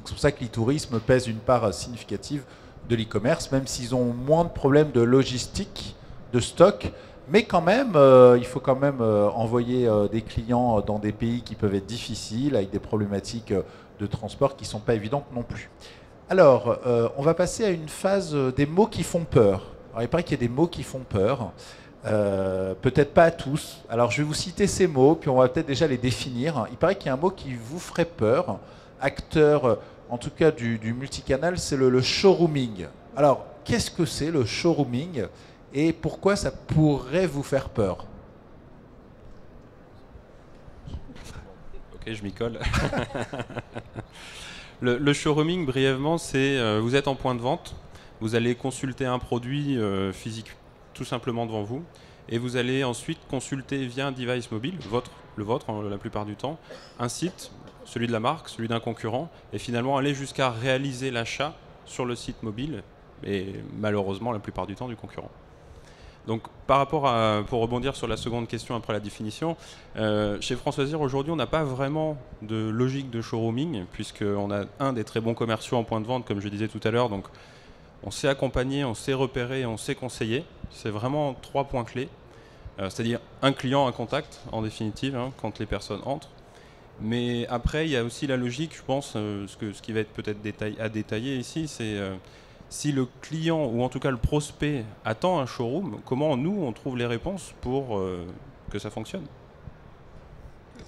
C'est pour ça que l'e-tourisme pèse une part significative de l'e-commerce, même s'ils ont moins de problèmes de logistique, de stock. Mais quand même, il faut quand même envoyer des clients dans des pays qui peuvent être difficiles, avec des problématiques de transport qui ne sont pas évidentes non plus. Alors, on va passer à une phase des mots qui font peur. Alors, il paraît qu'il y a des mots qui font peur, peut-être pas à tous. Alors, je vais vous citer ces mots, puis on va peut-être déjà les définir. Il paraît qu'il y a un mot qui vous ferait peur, acteur, en tout cas du multicanal, c'est le showrooming. Alors, qu'est-ce que c'est le showrooming ? Et pourquoi ça pourrait vous faire peur? Ok, je m'y colle. Le showrooming, brièvement, c'est vous êtes en point de vente, vous allez consulter un produit physique tout simplement devant vous, et vous allez ensuite consulter via un device mobile, le vôtre la plupart du temps, un site, celui de la marque, celui d'un concurrent, et finalement aller jusqu'à réaliser l'achat sur le site mobile, et malheureusement la plupart du temps du concurrent. Donc par rapport pour rebondir sur la seconde question après la définition, chez France Loisirs aujourd'hui on n'a pas vraiment de logique de showrooming, puisqu'on a des très bons commerciaux en point de vente, comme je disais tout à l'heure, donc on sait accompagner, on sait repérer, on sait conseiller. C'est vraiment 3 points clés, c'est-à-dire un client, un contact en définitive, quand les personnes entrent. Mais après, il y a aussi la logique, je pense, ce qui va être peut-être à détailler ici, c'est si le client, ou en tout cas le prospect, attend un showroom, comment nous, on trouve les réponses pour que ça fonctionne.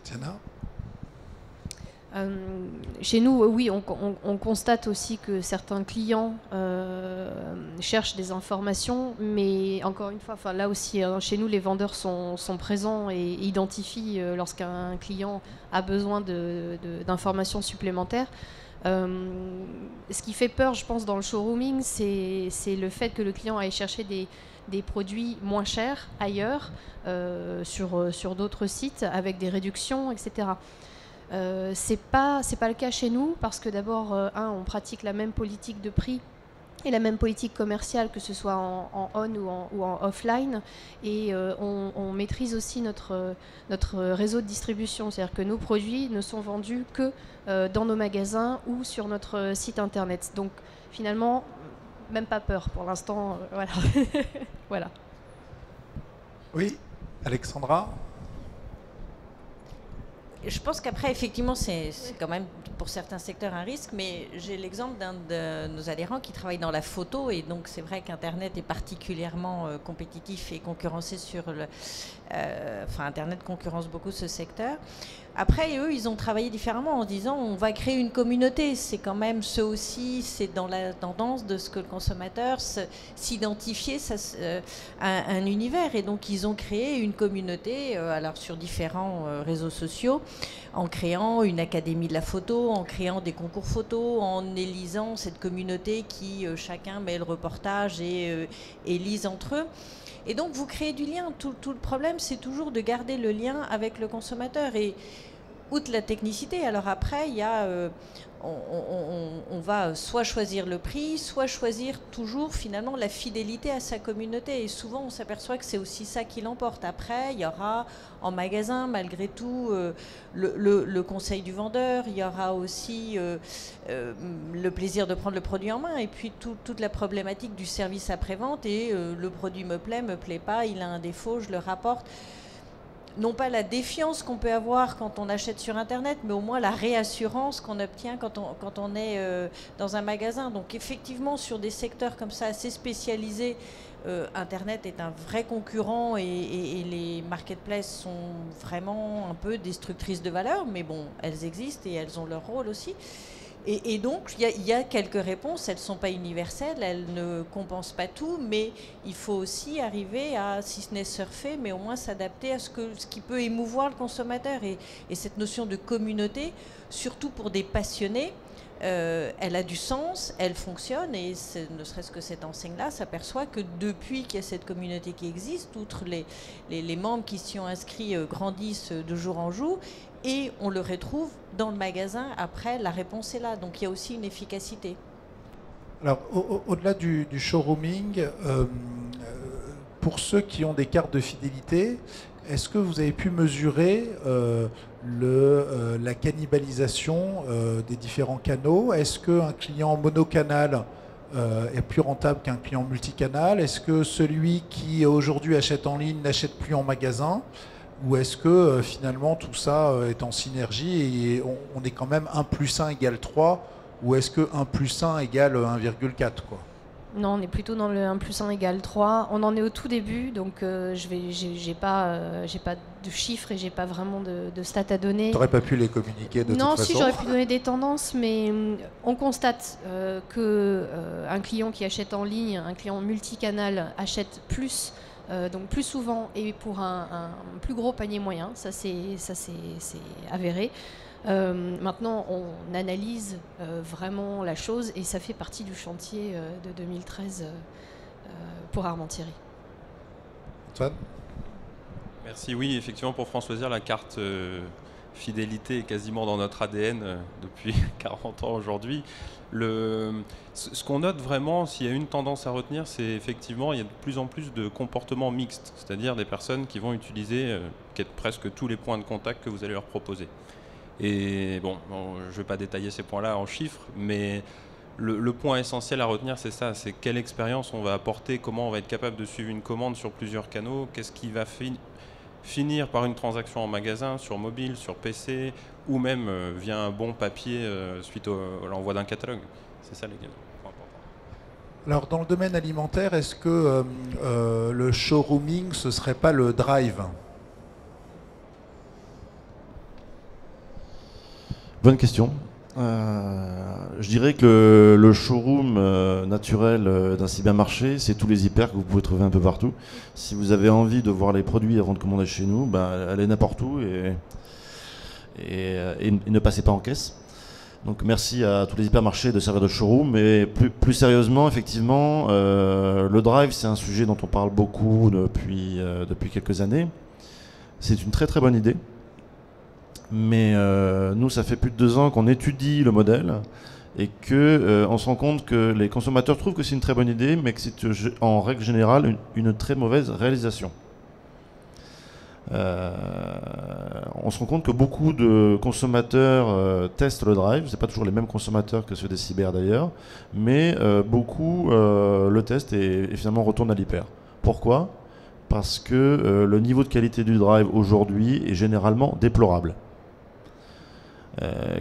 Tiana ? Chez nous, oui, on constate aussi que certains clients cherchent des informations, mais encore une fois, là aussi, chez nous, les vendeurs sont présents et identifient lorsqu'un client a besoin d'informations supplémentaires. Ce qui fait peur, je pense, dans le showrooming, c'est le fait que le client aille chercher des produits moins chers ailleurs, sur d'autres sites, avec des réductions, etc. C'est pas le cas chez nous, parce que d'abord, on pratique la même politique de prix et la même politique commerciale, que ce soit en on ou en offline, et on maîtrise aussi notre réseau de distribution, c'est-à-dire que nos produits ne sont vendus que dans nos magasins ou sur notre site internet. Donc finalement, même pas peur pour l'instant, voilà. Voilà. Oui, Alexandra ? Je pense qu'après, effectivement, c'est quand même pour certains secteurs un risque, mais j'ai l'exemple d'un de nos adhérents qui travaille dans la photo, et donc c'est vrai qu'Internet est particulièrement compétitif et concurrencé sur le... Internet concurrence beaucoup ce secteur. Après, eux, ils ont travaillé différemment en se disant on va créer une communauté. C'est quand même c'est dans la tendance de ce que le consommateur s'identifier à un univers. Et donc, ils ont créé une communauté, alors sur différents réseaux sociaux, en créant une académie de la photo, en créant des concours photos, en élisant cette communauté qui, chacun met le reportage et élise entre eux. Et donc, vous créez du lien. Tout le problème, c'est toujours de garder le lien avec le consommateur. Et outre la technicité, alors après, il y a, on va soit choisir le prix, soit choisir toujours finalement la fidélité à sa communauté. Et souvent, on s'aperçoit que c'est aussi ça qui l'emporte. Après, il y aura en magasin, malgré tout, le conseil du vendeur. Il y aura aussi le plaisir de prendre le produit en main. Et puis, toute la problématique du service après-vente. Et le produit me plaît pas, il a un défaut, je le rapporte. Non pas la défiance qu'on peut avoir quand on achète sur Internet, mais au moins la réassurance qu'on obtient quand on est dans un magasin. Donc effectivement, sur des secteurs comme ça assez spécialisés, Internet est un vrai concurrent, et les marketplaces sont vraiment un peu destructrices de valeur, mais bon, elles existent et elles ont leur rôle aussi. Et donc, il y a quelques réponses, elles ne sont pas universelles, elles ne compensent pas tout, mais il faut aussi arriver à, si ce n'est surfer, mais au moins s'adapter à ce qui peut émouvoir le consommateur. Et cette notion de communauté, surtout pour des passionnés, elle a du sens, elle fonctionne, et ne serait-ce que cette enseigne-là s'aperçoit que depuis qu'il y a cette communauté qui existe, outre les membres qui s'y ont inscrits grandissent de jour en jour, et on le retrouve dans le magasin. Après, la réponse est là. Donc, il y a aussi une efficacité. Alors, au-delà du showrooming, pour ceux qui ont des cartes de fidélité, est-ce que vous avez pu mesurer la cannibalisation des différents canaux? Est-ce qu'un client monocanal est plus rentable qu'un client multicanal? Est-ce que celui qui aujourd'hui achète en ligne n'achète plus en magasin? Ou est-ce que finalement tout ça est en synergie et on est quand même 1 + 1 = 3, ou est-ce que 1 + 1 = 1,4 quoi? Non, on est plutôt dans le 1 + 1 = 3. On en est au tout début, donc j'ai pas de chiffres et j'ai pas vraiment de stats à donner. Tu n'aurais pas pu les communiquer de toute façon? Non, si, j'aurais pu donner des tendances, mais on constate qu'un client qui achète en ligne, un client multicanal, achète plus donc plus souvent et pour un plus gros panier moyen, ça c'est avéré. Maintenant, on analyse vraiment la chose et ça fait partie du chantier de 2013 pour Armentières. Antoine ? Merci. Oui, effectivement, pour France Loisirs, la carte fidélité est quasiment dans notre ADN depuis 40 ans aujourd'hui. Ce qu'on note vraiment, s'il y a une tendance à retenir, c'est effectivement il y a de plus en plus de comportements mixtes, c'est-à-dire des personnes qui vont utiliser presque tous les points de contact que vous allez leur proposer. Et bon, je ne vais pas détailler ces points-là en chiffres, mais le point essentiel à retenir, c'est ça, c'est quelle expérience on va apporter, comment on va être capable de suivre une commande sur plusieurs canaux, qu'est-ce qui va finir par une transaction en magasin, sur mobile, sur PC, ou même via un bon papier suite à l'envoi d'un catalogue. C'est ça les points importants. Alors dans le domaine alimentaire, est-ce que le showrooming, ce ne serait pas le drive ? Bonne question. Je dirais que le showroom naturel d'un supermarché, c'est tous les hyper que vous pouvez trouver un peu partout. Si vous avez envie de voir les produits avant de commander chez nous, allez n'importe où et ne passez pas en caisse. Donc merci à tous les hypermarchés de servir de showroom. Mais plus sérieusement, effectivement, le drive, c'est un sujet dont on parle beaucoup depuis quelques années. C'est une très très bonne idée. Mais nous, ça fait plus de 2 ans qu'on étudie le modèle et qu'on se rend compte que les consommateurs trouvent que c'est une très bonne idée, mais que c'est en règle générale une très mauvaise réalisation. On se rend compte que beaucoup de consommateurs testent le drive, c'est pas toujours les mêmes consommateurs que ceux des cyber d'ailleurs, mais beaucoup le testent et finalement retournent à l'hyper. Pourquoi ? Parce que le niveau de qualité du drive aujourd'hui est généralement déplorable.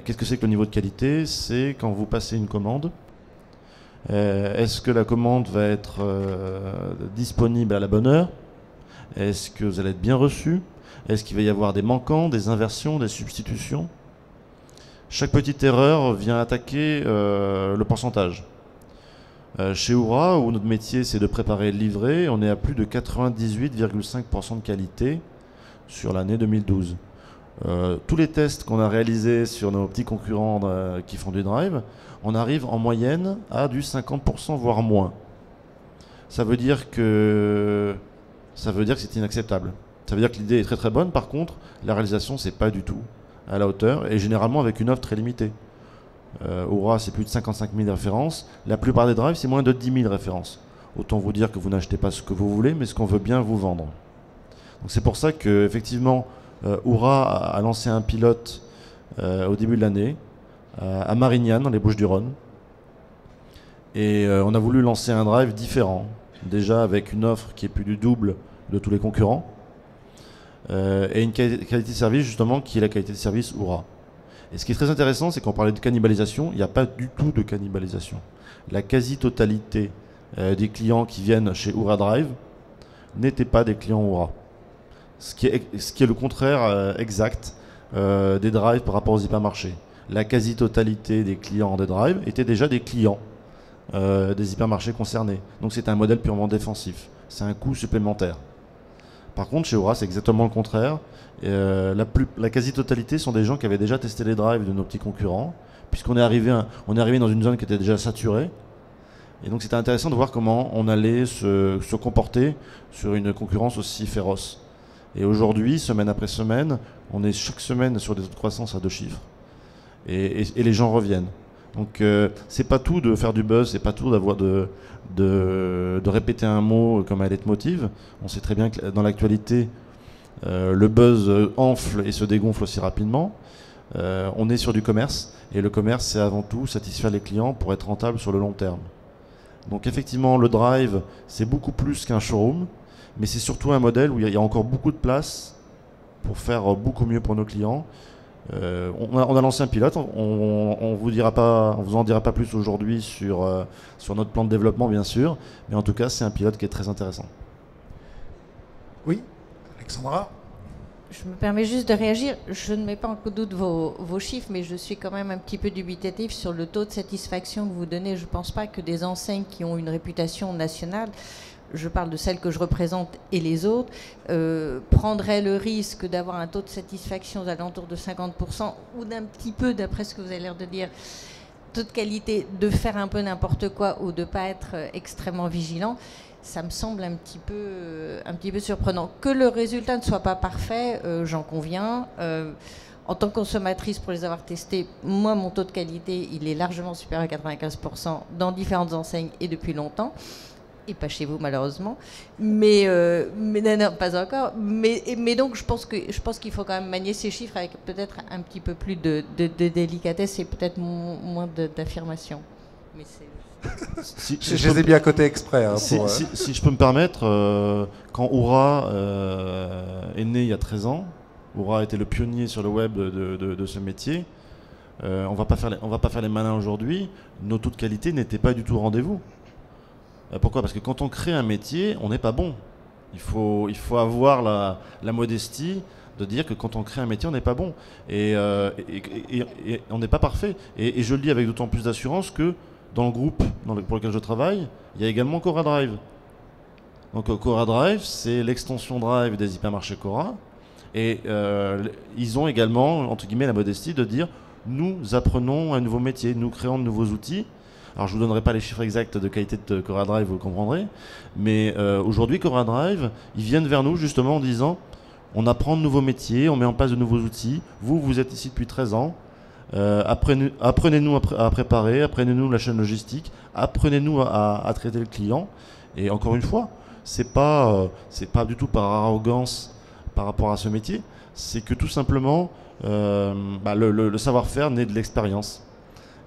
Qu'est-ce que c'est que le niveau de qualité ? C'est quand vous passez une commande. Est-ce que la commande va être disponible à la bonne heure ? Est-ce que vous allez être bien reçu ? Est-ce qu'il va y avoir des manquants, des inversions, des substitutions ? Chaque petite erreur vient attaquer le pourcentage. Chez Oura, où notre métier c'est de préparer et de livrer, on est à plus de 98,5% de qualité sur l'année 2012. Tous les tests qu'on a réalisés sur nos petits concurrents qui font du drive, on arrive en moyenne à du 50% voire moins. Ça veut dire que c'est inacceptable. Ça veut dire que l'idée est très très bonne, par contre la réalisation c'est pas du tout à la hauteur et généralement avec une offre très limitée. Oura c'est plus de 55 000 références, la plupart des drives c'est moins de 10 000 références. Autant vous dire que vous n'achetez pas ce que vous voulez mais ce qu'on veut bien vous vendre. Donc c'est pour ça que effectivement Oura a lancé un pilote au début de l'année à Marignane, dans les Bouches-du-Rhône. Et on a voulu lancer un drive différent, déjà avec une offre qui est plus du double de tous les concurrents, et une qualité de service justement qui est la qualité de service Oura. Et ce qui est très intéressant, c'est qu'on parlait de cannibalisation, il n'y a pas du tout de cannibalisation. La quasi-totalité des clients qui viennent chez Oura Drive n'étaient pas des clients Oura. Ce qui est le contraire exact des drives par rapport aux hypermarchés. La quasi-totalité des clients des drives étaient déjà des clients des hypermarchés concernés. Donc c'est un modèle purement défensif. C'est un coût supplémentaire. Par contre, chez Oura, c'est exactement le contraire. La quasi-totalité sont des gens qui avaient déjà testé les drives de nos petits concurrents, puisqu'on est arrivé dans une zone qui était déjà saturée. Et donc c'était intéressant de voir comment on allait se comporter sur une concurrence aussi féroce. Et aujourd'hui, semaine après semaine, on est chaque semaine sur des taux de croissance à 2 chiffres. Et les gens reviennent. Donc c'est pas tout de faire du buzz, c'est pas tout d'avoir de répéter un mot comme un leitmotiv. On sait très bien que dans l'actualité, le buzz enfle et se dégonfle aussi rapidement. On est sur du commerce, et le commerce, c'est avant tout satisfaire les clients pour être rentable sur le long terme. Donc effectivement, le drive, c'est beaucoup plus qu'un showroom, mais c'est surtout un modèle où il y a encore beaucoup de place pour faire beaucoup mieux pour nos clients. On a lancé un pilote, on vous en dira pas plus aujourd'hui sur notre plan de développement bien sûr, mais en tout cas c'est un pilote qui est très intéressant. Oui, Alexandra ? Je me permets juste de réagir. Je ne mets pas en doute vos chiffres, mais je suis quand même un petit peu dubitatif sur le taux de satisfaction que vous donnez. Je ne pense pas que des enseignes qui ont une réputation nationale, je parle de celle que je représente et les autres, prendraient le risque d'avoir un taux de satisfaction aux alentours de 50% ou d'un petit peu, d'après ce que vous avez l'air de dire, taux de qualité, de faire un peu n'importe quoi ou de ne pas être extrêmement vigilant, ça me semble un petit peu surprenant. Que le résultat ne soit pas parfait, j'en conviens. En tant que consommatrice, pour les avoir testés, moi, mon taux de qualité, il est largement supérieur à 95% dans différentes enseignes et depuis longtemps. Et pas chez vous, malheureusement. Mais non, pas encore. Mais donc, je pense qu'il faut quand même manier ces chiffres avec peut-être un petit peu plus de délicatesse et peut-être moins d'affirmation. Mais c'est... Je les ai bien cotés exprès. Hein, si je peux me permettre, quand Oura est né il y a 13 ans, Oura a été le pionnier sur le web de ce métier. On va pas faire les malins aujourd'hui. Nos taux de qualité n'étaient pas du tout au rendez-vous. Pourquoi ? Parce que quand on crée un métier, on n'est pas bon. Il faut avoir la modestie de dire que quand on crée un métier, on n'est pas bon. Et on n'est pas parfait. Et je le dis avec d'autant plus d'assurance que dans le groupe pour lequel je travaille, il y a également Cora Drive. Donc Cora Drive, c'est l'extension Drive des hypermarchés Cora. Et ils ont également, entre guillemets, la modestie de dire nous apprenons un nouveau métier, nous créons de nouveaux outils. Alors je ne vous donnerai pas les chiffres exacts de qualité de Cora Drive, vous le comprendrez. Mais aujourd'hui, Cora Drive, ils viennent vers nous justement en disant on apprend de nouveaux métiers, on met en place de nouveaux outils. Vous êtes ici depuis 13 ans. Apprenez-nous à préparer, apprenez-nous la chaîne logistique, apprenez-nous à traiter le client. Et encore une fois, c'est pas du tout par arrogance par rapport à ce métier, c'est que tout simplement le savoir-faire naît de l'expérience.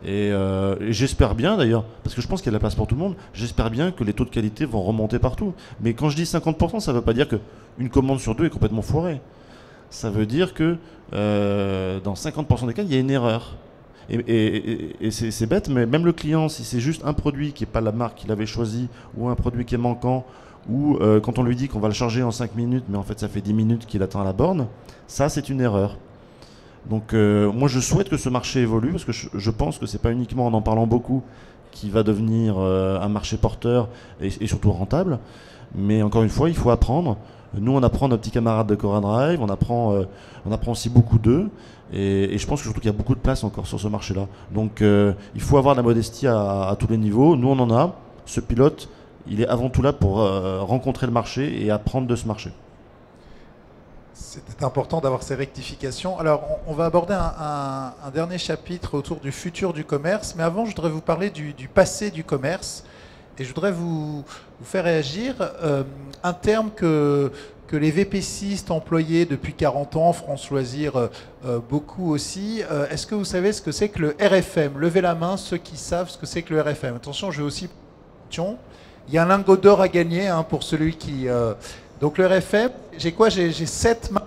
Et j'espère bien d'ailleurs, parce que je pense qu'il y a de la place pour tout le monde, j'espère bien que les taux de qualité vont remonter partout. Mais quand je dis 50%, ça ne veut pas dire qu'une commande sur deux est complètement foirée. Ça veut dire que dans 50% des cas, il y a une erreur. Et c'est bête, mais même le client, si c'est juste un produit qui n'est pas la marque qu'il avait choisi, ou un produit qui est manquant, ou quand on lui dit qu'on va le charger en 5 minutes, mais en fait ça fait 10 minutes qu'il attend à la borne, ça c'est une erreur. Donc moi je souhaite que ce marché évolue, parce que je pense que c'est pas uniquement en en parlant beaucoup qui va devenir un marché porteur et surtout rentable, mais encore une fois il faut apprendre. Nous on apprend nos petits camarades de Cora Drive, on apprend aussi beaucoup d'eux, et je pense surtout qu'il y a beaucoup de place encore sur ce marché-là. Donc il faut avoir de la modestie à tous les niveaux. Nous on en a. Ce pilote, il est avant tout là pour rencontrer le marché et apprendre de ce marché. C'était important d'avoir ces rectifications. Alors, on va aborder un dernier chapitre autour du futur du commerce, mais avant, je voudrais vous parler du passé du commerce, et je voudrais vous faire réagir. Un terme que les VPCistes employaient depuis 40 ans, France Loisirs beaucoup aussi. Est-ce que vous savez ce que c'est que le RFM ? Levez la main ceux qui savent ce que c'est que le RFM. Attention, je vais aussi... Il y a un lingot d'or à gagner pour celui qui... Donc le RFM, j'ai quoi ? J'ai 7 mains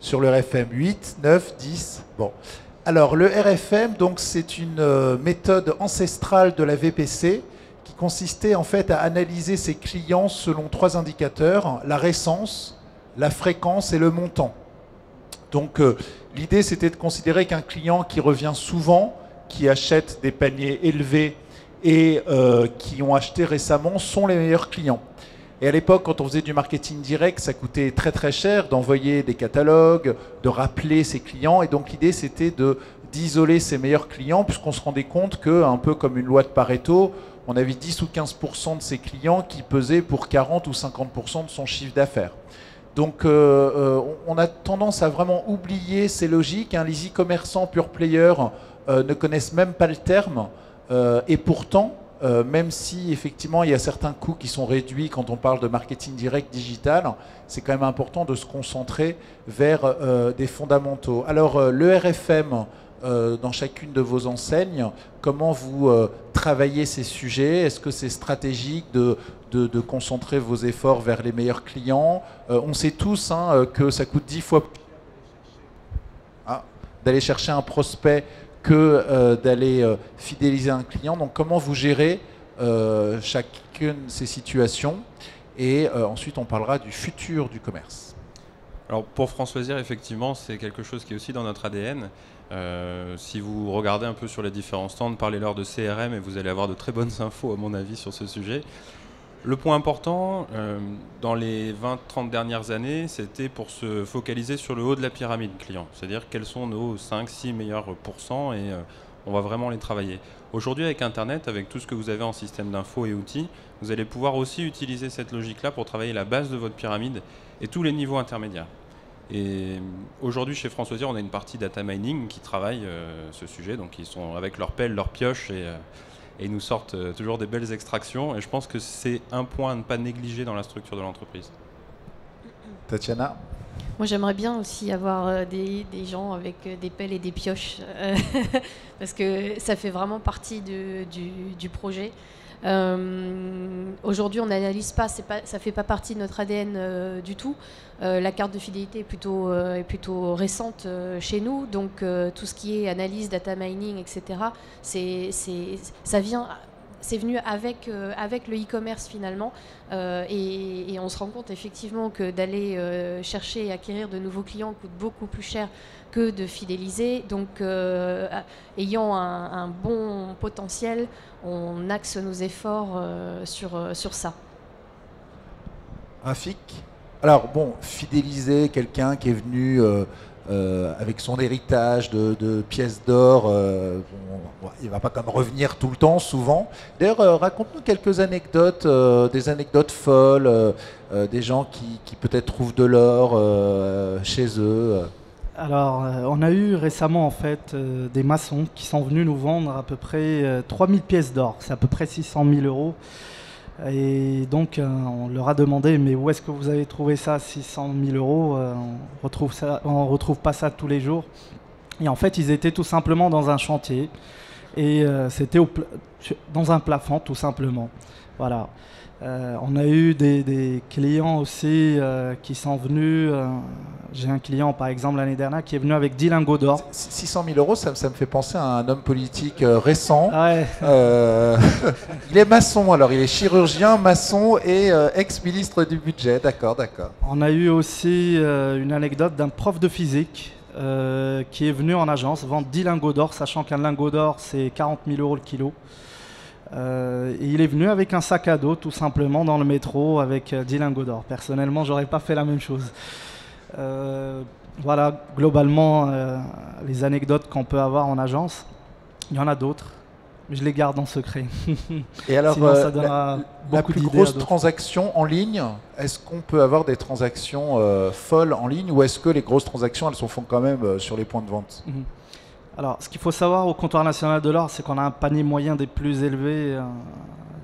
sur le RFM, 8, 9, 10. Bon. Alors le RFM, donc, c'est une méthode ancestrale de la VPC qui consistait en fait à analyser ses clients selon 3 indicateurs, la récence, la fréquence et le montant. Donc l'idée c'était de considérer qu'un client qui revient souvent, qui achète des paniers élevés et qui ont acheté récemment sont les meilleurs clients. Et à l'époque, quand on faisait du marketing direct, ça coûtait très très cher d'envoyer des catalogues, de rappeler ses clients. Et donc l'idée, c'était d'isoler ses meilleurs clients, puisqu'on se rendait compte que, un peu comme une loi de Pareto, on avait 10 ou 15% de ses clients qui pesaient pour 40 ou 50% de son chiffre d'affaires. Donc on a tendance à vraiment oublier ces logiques. Les e-commerçants pure players ne connaissent même pas le terme. Et pourtant... même si effectivement il y a certains coûts qui sont réduits quand on parle de marketing direct digital, c'est quand même important de se concentrer vers des fondamentaux. Alors le RFM dans chacune de vos enseignes, comment vous travaillez ces sujets ? Est-ce que c'est stratégique de concentrer vos efforts vers les meilleurs clients ? On sait tous que ça coûte 10 fois plus d'aller chercher un prospect que d'aller fidéliser un client. Donc comment vous gérez chacune de ces situations ? Et ensuite on parlera du futur du commerce. Alors pour France Loisirs, effectivement, c'est quelque chose qui est aussi dans notre ADN. Si vous regardez un peu sur les différents stands, parlez-leur de CRM et vous allez avoir de très bonnes infos à mon avis sur ce sujet. Le point important, dans les 20-30 dernières années, c'était pour se focaliser sur le haut de la pyramide client. C'est-à-dire quels sont nos 5-6 meilleurs pourcents et on va vraiment les travailler. Aujourd'hui, avec Internet, avec tout ce que vous avez en système d'infos et outils, vous allez pouvoir aussi utiliser cette logique-là pour travailler la base de votre pyramide et tous les niveaux intermédiaires. Et aujourd'hui, chez France Loisirs, on a une partie data mining qui travaille ce sujet. Donc, ils sont avec leur pelle, leur pioche et ils nous sortent toujours des belles extractions. Et je pense que c'est un point à ne pas négliger dans la structure de l'entreprise. Tatiana? Moi, j'aimerais bien aussi avoir des gens avec des pelles et des pioches, parce que ça fait vraiment partie du projet. Aujourd'hui, on n'analyse pas, ça fait pas partie de notre ADN du tout. La carte de fidélité est plutôt récente chez nous, donc tout ce qui est analyse, data mining, etc., c'est venu avec le e-commerce finalement, et on se rend compte effectivement que d'aller chercher et acquérir de nouveaux clients coûte beaucoup plus cher que de fidéliser. Donc ayant un bon potentiel, on axe nos efforts sur ça. Rafik? Alors bon, fidéliser quelqu'un qui est venu avec son héritage de pièces d'or, il ne va pas comme revenir tout le temps, souvent. D'ailleurs, raconte-nous quelques anecdotes, des anecdotes folles, des gens qui peut-être trouvent de l'or chez eux. Alors, on a eu récemment en fait des maçons qui sont venus nous vendre à peu près 3000 pièces d'or, c'est à peu près 600 000 euros. Et donc, on leur a demandé, mais où est-ce que vous avez trouvé ça, 600 000 euros? On retrouve pas ça tous les jours. Et en fait, ils étaient tout simplement dans un chantier. Et c'était dans un plafond, tout simplement. Voilà. On a eu des clients aussi qui sont venus. J'ai un client, par exemple, l'année dernière, qui est venu avec 10 lingots d'or. 600 000 euros, ça me fait penser à un homme politique récent. Ouais. Il est maçon, alors il est chirurgien, maçon et ex-ministre du budget. D'accord, d'accord. On a eu aussi une anecdote d'un prof de physique qui est venu en agence vendre 10 lingots d'or, sachant qu'un lingot d'or, c'est 40 000 euros le kilo. Et il est venu avec un sac à dos, tout simplement, dans le métro, avec 10 lingots d'or. Personnellement, j'aurais pas fait la même chose. Voilà, globalement, les anecdotes qu'on peut avoir en agence, il y en a d'autres, mais je les garde en secret. Et alors, sinon, ça donnera la beaucoup plus d'idées grosse à d'autres. transaction en ligne, est-ce qu'on peut avoir des transactions folles en ligne, ou est-ce que les grosses transactions, elles se font quand même sur les points de vente? Alors, ce qu'il faut savoir au comptoir national de l'or, c'est qu'on a un panier moyen des plus élevés,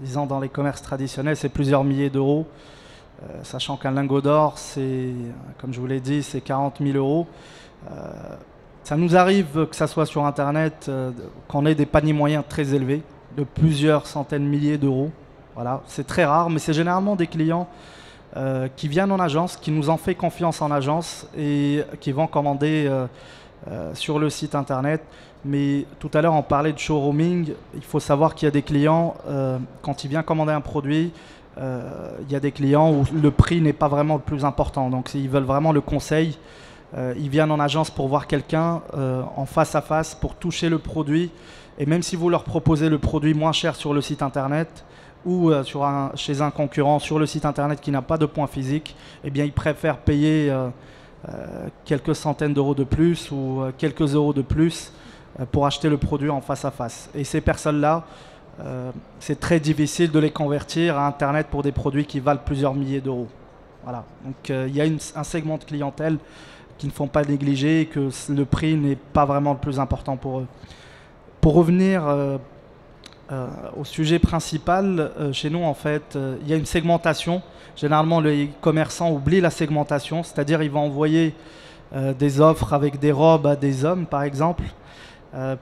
disons dans les commerces traditionnels, c'est plusieurs milliers d'euros. Sachant qu'un lingot d'or, c'est, comme je vous l'ai dit, c'est 40 000 euros. Ça nous arrive, que ça soit sur Internet, qu'on ait des paniers moyens très élevés, de plusieurs centaines de milliers d'euros. Voilà, c'est très rare, mais c'est généralement des clients qui viennent en agence, qui nous ont fait confiance en agence et qui vont commander sur le site Internet. Mais tout à l'heure, on parlait de showrooming. Il faut savoir qu'il y a des clients, quand ils viennent commander un produit, il y a des clients où le prix n'est pas vraiment le plus important. Donc s'ils veulent vraiment le conseil, ils viennent en agence pour voir quelqu'un en face à face pour toucher le produit. Et même si vous leur proposez le produit moins cher sur le site Internet ou chez un concurrent sur le site Internet qui n'a pas de point physique, eh bien ils préfèrent payer quelques centaines d'euros de plus ou quelques euros de plus pour acheter le produit en face à face. Et ces personnes-là, c'est très difficile de les convertir à Internet pour des produits qui valent plusieurs milliers d'euros. Voilà. Donc il y a un segment de clientèle qu'il ne faut pas négliger et que le prix n'est pas vraiment le plus important pour eux. Pour revenir au sujet principal, chez nous en fait, il y a une segmentation. Généralement, les commerçants oublient la segmentation, c'est-à-dire ils vont envoyer des offres avec des robes à des hommes, par exemple.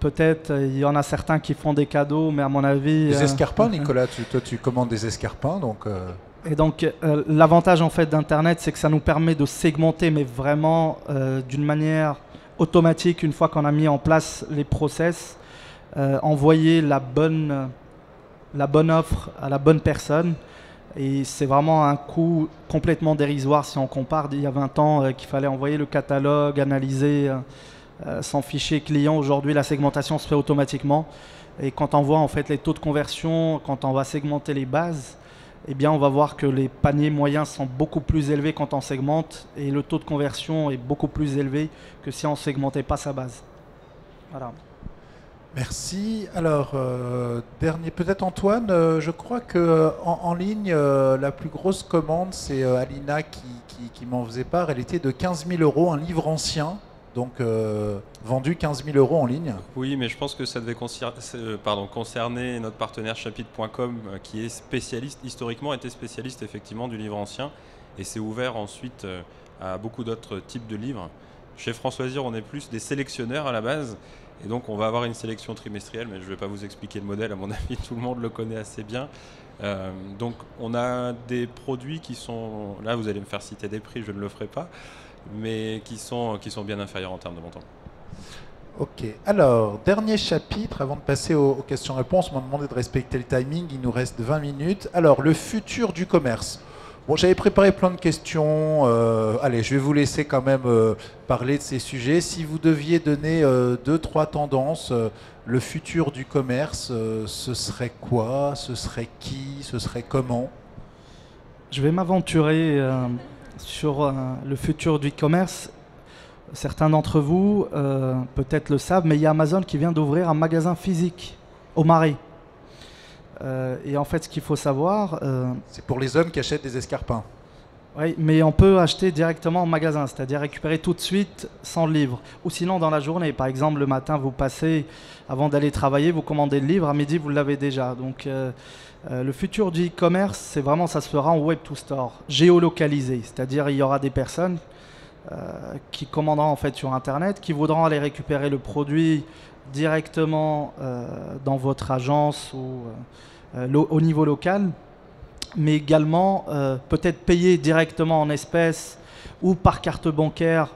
Peut-être il y en a certains qui font des cadeaux, mais à mon avis... Des escarpins, Nicolas, toi tu commandes des escarpins, donc... Et donc l'avantage en fait d'Internet, c'est que ça nous permet de segmenter, mais vraiment d'une manière automatique, une fois qu'on a mis en place les process, envoyer la bonne offre à la bonne personne. Et c'est vraiment un coût complètement dérisoire si on compare. Il y a 20 ans qu'il fallait envoyer le catalogue, analyser son fichier client. Aujourd'hui, la segmentation se fait automatiquement. Et quand on voit en fait les taux de conversion, quand on va segmenter les bases, eh bien, on va voir que les paniers moyens sont beaucoup plus élevés quand on segmente et le taux de conversion est beaucoup plus élevé que si on ne segmentait pas sa base. Voilà. Merci. Alors, dernier, peut-être Antoine, je crois qu'en ligne, la plus grosse commande, c'est Alina qui m'en faisait part. Elle était de 15 000 €, un livre ancien, donc vendu 15 000 € en ligne. Oui, mais je pense que ça devait concerner notre partenaire chapitre.com qui est spécialiste, historiquement était spécialiste effectivement du livre ancien et s'est ouvert ensuite à beaucoup d'autres types de livres. Chez France Loisirs, on est plus des sélectionneurs à la base. Et donc on va avoir une sélection trimestrielle, mais je ne vais pas vous expliquer le modèle, à mon avis tout le monde le connaît assez bien. Donc on a des produits qui sont, là vous allez me faire citer des prix, je ne le ferai pas, mais qui sont bien inférieurs en termes de montant. Ok, alors dernier chapitre, avant de passer aux questions-réponses, on m'a demandé de respecter le timing, il nous reste 20 minutes. Alors le futur du commerce. Bon, j'avais préparé plein de questions. Allez, je vais vous laisser quand même parler de ces sujets. Si vous deviez donner 2-3 tendances, le futur du commerce, ce serait quoi? Ce serait qui? Ce serait comment? Je vais m'aventurer sur le futur du commerce. Certains d'entre vous peut-être le savent, mais il y a Amazon qui vient d'ouvrir un magasin physique au Marais. Et en fait, ce qu'il faut savoir... c'est pour les hommes qui achètent des escarpins. Oui, mais on peut acheter directement en magasin, c'est-à-dire récupérer tout de suite sans le livre. Ou sinon, dans la journée, par exemple, le matin, vous passez, avant d'aller travailler, vous commandez le livre, à midi, vous l'avez déjà. Donc, le futur du e-commerce, c'est vraiment, ça se fera en web to store, géolocalisé. C'est-à-dire, il y aura des personnes qui commanderont en fait sur Internet, qui voudront aller récupérer le produit directement dans votre agence ou au niveau local, mais également peut-être payer directement en espèces ou par carte bancaire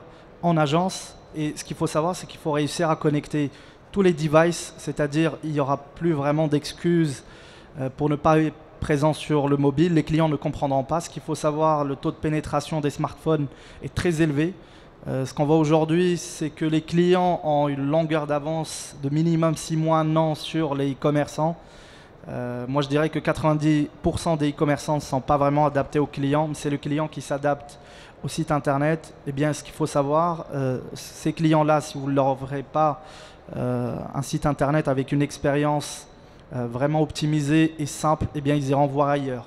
en agence. Et ce qu'il faut savoir, c'est qu'il faut réussir à connecter tous les devices, c'est-à-dire il n'y aura plus vraiment d'excuses pour ne pas être présent sur le mobile. Les clients ne comprendront pas. Ce qu'il faut savoir, le taux de pénétration des smartphones est très élevé. Ce qu'on voit aujourd'hui, c'est que les clients ont une longueur d'avance de minimum 6 mois, 1 an sur les e-commerçants. Moi, je dirais que 90% des e-commerçants ne sont pas vraiment adaptés aux clients, mais c'est le client qui s'adapte au site internet. Eh bien, ce qu'il faut savoir, ces clients-là, si vous ne leur offrez pas un site internet avec une expérience vraiment optimisée et simple, eh bien, ils iront voir ailleurs.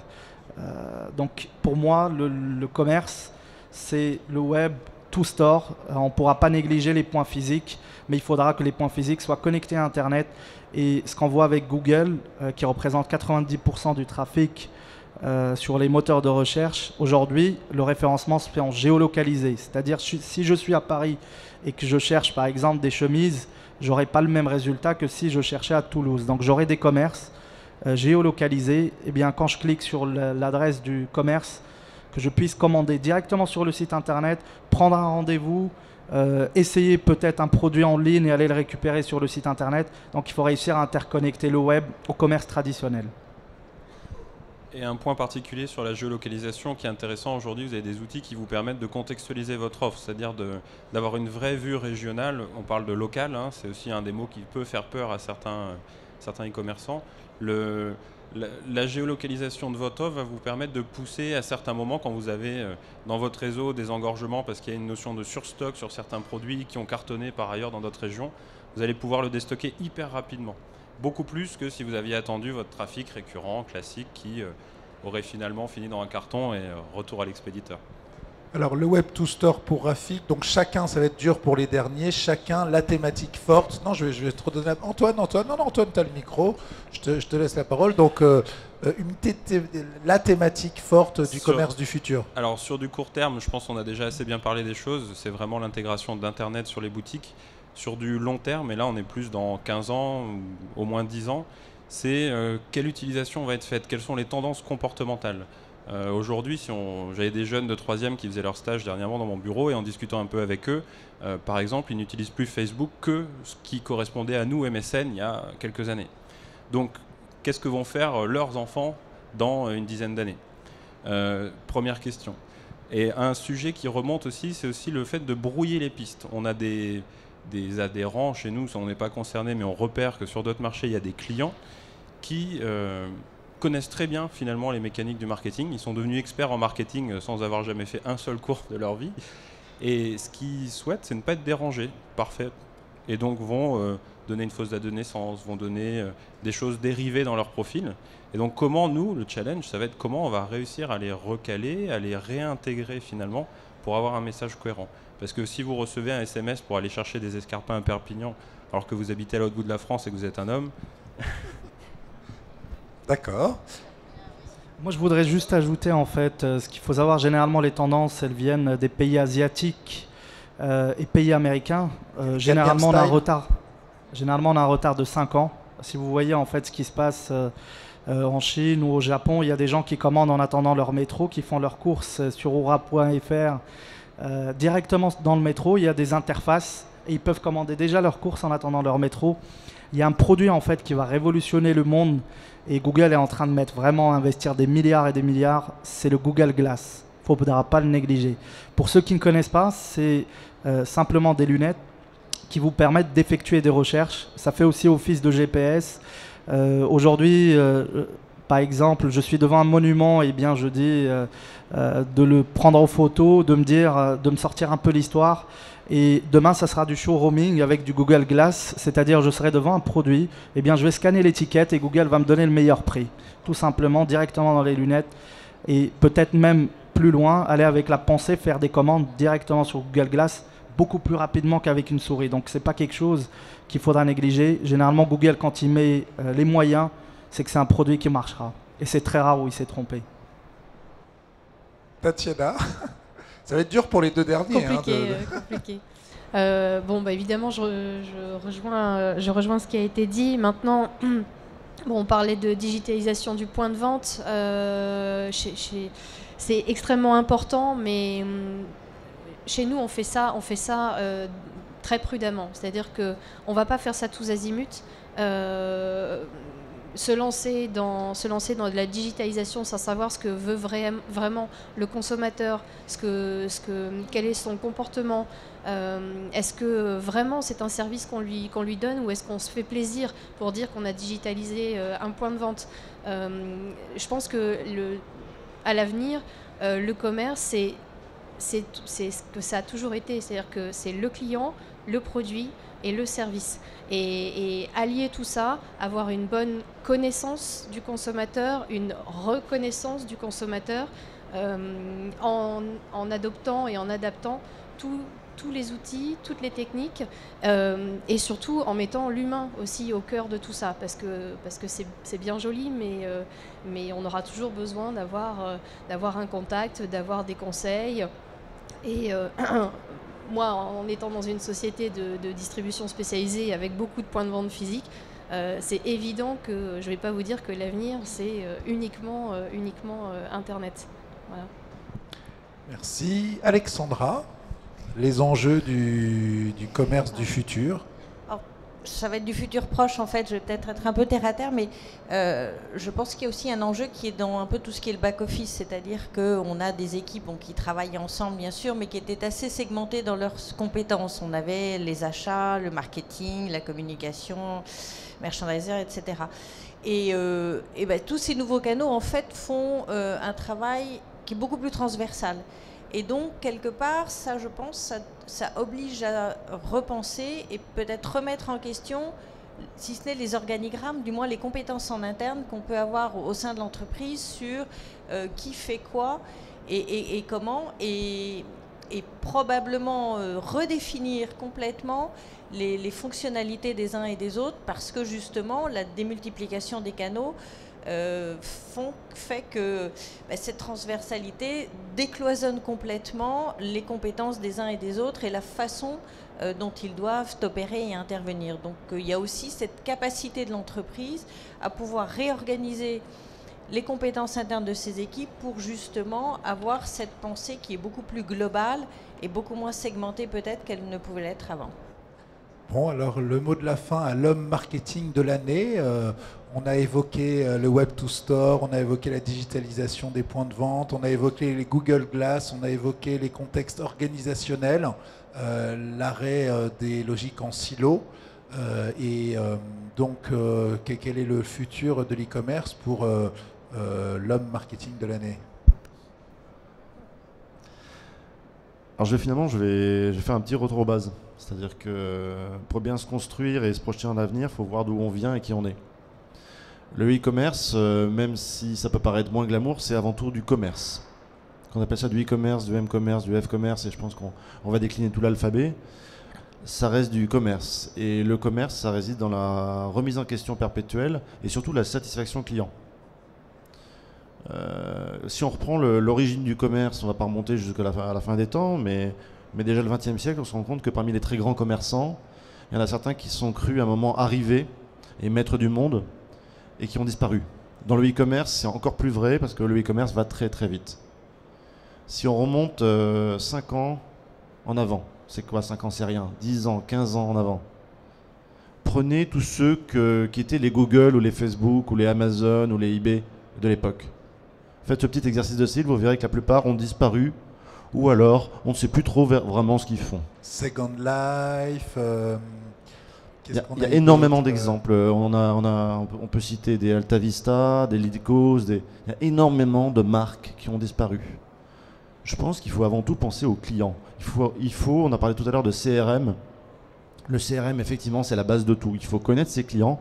Donc, pour moi, le commerce, c'est le web to store. On ne pourra pas négliger les points physiques, mais il faudra que les points physiques soient connectés à Internet. Et ce qu'on voit avec Google, qui représente 90% du trafic sur les moteurs de recherche, aujourd'hui, le référencement se fait en géolocalisé. C'est-à-dire, si je suis à Paris et que je cherche par exemple des chemises, je n'aurai pas le même résultat que si je cherchais à Toulouse. Donc j'aurai des commerces géolocalisés. Et bien, quand je clique sur l'adresse du commerce, que je puisse commander directement sur le site internet, prendre un rendez-vous, essayer peut-être un produit en ligne et aller le récupérer sur le site internet. Donc il faut réussir à interconnecter le web au commerce traditionnel. Et un point particulier sur la géolocalisation qui est intéressant aujourd'hui, vous avez des outils qui vous permettent de contextualiser votre offre, c'est-à-dire d'avoir une vraie vue régionale. On parle de local, hein, c'est aussi un des mots qui peut faire peur à certains e-commerçants. La géolocalisation de votre offre va vous permettre de pousser à certains moments, quand vous avez dans votre réseau des engorgements parce qu'il y a une notion de surstock sur certains produits qui ont cartonné par ailleurs dans d'autres régions, vous allez pouvoir le déstocker hyper rapidement. Beaucoup plus que si vous aviez attendu votre trafic récurrent, classique, qui aurait finalement fini dans un carton et retour à l'expéditeur. Alors le web to store pour Rafik, donc chacun, ça va être dur pour les derniers, chacun la thématique forte. Non, je vais te redonner Antoine, non Antoine, tu as le micro, je te laisse la parole. Donc la thématique forte du commerce du futur. Alors sur du court terme, je pense qu'on a déjà assez bien parlé des choses, c'est vraiment l'intégration d'Internet sur les boutiques. Sur du long terme, et là on est plus dans 15 ans, ou au moins 10 ans, c'est quelle utilisation va être faite, quelles sont les tendances comportementales. Aujourd'hui, j'avais des jeunes de 3e qui faisaient leur stage dernièrement dans mon bureau, et en discutant un peu avec eux, par exemple, ils n'utilisent plus Facebook que ce qui correspondait à nous, MSN, il y a quelques années. Donc, qu'est-ce que vont faire leurs enfants dans une dizaine d'années? Première question. Et un sujet qui remonte aussi, c'est aussi le fait de brouiller les pistes. On a des adhérents chez nous, on n'est pas concerné, mais on repère que sur d'autres marchés, il y a des clients qui connaissent très bien finalement les mécaniques du marketing. Ils sont devenus experts en marketing sans avoir jamais fait un seul cours de leur vie. Et ce qu'ils souhaitent, c'est ne pas être dérangés. Parfait. Et donc vont donner une fausse date de naissance, vont donner des choses dérivées dans leur profil. Et donc comment nous, le challenge, ça va être comment on va réussir à les recaler, à les réintégrer finalement pour avoir un message cohérent. Parce que si vous recevez un SMS pour aller chercher des escarpins à Perpignan alors que vous habitez à l'autre bout de la France et que vous êtes un homme... D'accord. Moi, je voudrais juste ajouter, en fait, ce qu'il faut savoir, généralement, les tendances, elles viennent des pays asiatiques et pays américains. Généralement, on a un retard de 5 ans. Si vous voyez, en fait, ce qui se passe en Chine ou au Japon, il y a des gens qui commandent en attendant leur métro, qui font leurs courses sur oura.fr directement dans le métro. Il y a des interfaces et ils peuvent commander déjà leurs courses en attendant leur métro. Il y a un produit, en fait, qui va révolutionner le monde. Et Google est en train de investir des milliards et des milliards, c'est le Google Glass. Il ne faudra pas le négliger. Pour ceux qui ne connaissent pas, c'est simplement des lunettes qui vous permettent d'effectuer des recherches. Ça fait aussi office de GPS. Aujourd'hui, par exemple, je suis devant un monument, et bien je dis de le prendre en photo, de me sortir un peu l'histoire. Et demain, ça sera du show roaming avec du Google Glass, c'est-à-dire je serai devant un produit, et bien je vais scanner l'étiquette et Google va me donner le meilleur prix, tout simplement, directement dans les lunettes. Et peut-être même plus loin, aller avec la pensée, faire des commandes directement sur Google Glass, beaucoup plus rapidement qu'avec une souris. Donc c'est pas quelque chose qu'il faudra négliger. Généralement, Google, quand il met les moyens, c'est que c'est un produit qui marchera. Et c'est très rare où il s'est trompé. Tatiana, ça va être dur pour les deux derniers. Compliqué. Évidemment, je rejoins ce qui a été dit. Maintenant, on parlait de digitalisation du point de vente. C'est extrêmement important, mais chez nous, on fait ça très prudemment. C'est-à-dire qu'on ne va pas faire ça tous azimuts. Se lancer dans de la digitalisation sans savoir ce que veut vraiment le consommateur, quel est son comportement, est-ce que vraiment c'est un service qu'on lui donne ou est-ce qu'on se fait plaisir pour dire qu'on a digitalisé un point de vente. Je pense que à l'avenir, le commerce, c'est ce que ça a toujours été, c'est-à-dire que c'est le client, le produit et le service. Et allier tout ça, avoir une bonne connaissance du consommateur, une reconnaissance du consommateur, en adoptant et en adaptant tous les outils, toutes les techniques, et surtout en mettant l'humain aussi au cœur de tout ça, parce que c'est bien joli, mais on aura toujours besoin d'avoir un contact, d'avoir des conseils. Et moi, en étant dans une société de distribution spécialisée avec beaucoup de points de vente physiques, c'est évident que je ne vais pas vous dire que l'avenir, c'est uniquement Internet. Voilà. Merci. Alexandra, les enjeux du commerce du futur. Ça va être du futur proche, en fait. Je vais peut-être être un peu terre à terre, mais je pense qu'il y a aussi un enjeu qui est dans un peu tout ce qui est le back-office, c'est-à-dire qu'on a des équipes qui travaillent ensemble, bien sûr, mais qui étaient assez segmentées dans leurs compétences. On avait les achats, le marketing, la communication, merchandiser, etc. Et tous ces nouveaux canaux, en fait, font un travail qui est beaucoup plus transversal. Et donc, quelque part, ça, je pense, ça oblige à repenser et peut-être remettre en question, si ce n'est les organigrammes, du moins les compétences en interne qu'on peut avoir au sein de l'entreprise sur qui fait quoi et comment, et probablement redéfinir complètement les fonctionnalités des uns et des autres, parce que justement, la démultiplication des canaux fait que cette transversalité décloisonne complètement les compétences des uns et des autres et la façon dont ils doivent opérer et intervenir. Donc il y a aussi cette capacité de l'entreprise à pouvoir réorganiser les compétences internes de ses équipes pour justement avoir cette pensée qui est beaucoup plus globale et beaucoup moins segmentée peut-être qu'elle ne pouvait l'être avant. Bon, alors le mot de la fin à l'homme marketing de l'année. On a évoqué le Web to Store, on a évoqué la digitalisation des points de vente, on a évoqué les Google Glass, on a évoqué les contextes organisationnels, l'arrêt des logiques en silo. Donc, quel est le futur de l'e-commerce pour l'homme marketing de l'année? Alors je vais faire un petit retour aux bases. C'est-à-dire que pour bien se construire et se projeter en l'avenir, il faut voir d'où on vient et qui on est. Le e-commerce, même si ça peut paraître moins glamour, c'est avant tout du commerce. On appelle ça du e-commerce, du m-commerce, du f-commerce, et je pense qu'on va décliner tout l'alphabet. Ça reste du commerce. Et le commerce, ça réside dans la remise en question perpétuelle et surtout la satisfaction client. Si on reprend l'origine du commerce, on ne va pas remonter jusqu'à la fin des temps, mais déjà le XXe siècle, on se rend compte que parmi les très grands commerçants, il y en a certains qui sont crus à un moment arriver et maître du monde et qui ont disparu. Dans le e-commerce, c'est encore plus vrai parce que le e-commerce va très très vite. Si on remonte 5 ans en avant, c'est quoi 5 ans, c'est rien, 10 ans, 15 ans en avant. Prenez tous ceux qui étaient les Google ou les Facebook ou les Amazon ou les eBay de l'époque. Faites ce petit exercice de style, vous verrez que la plupart ont disparu ou alors on ne sait plus trop vraiment ce qu'ils font. Second Life. Il y a énormément d'exemples. On peut citer des Alta Vista, des Lidcos, il y a énormément de marques qui ont disparu. Je pense qu'il faut avant tout penser aux clients. On a parlé tout à l'heure de CRM. Le CRM, effectivement, c'est la base de tout. Il faut connaître ses clients,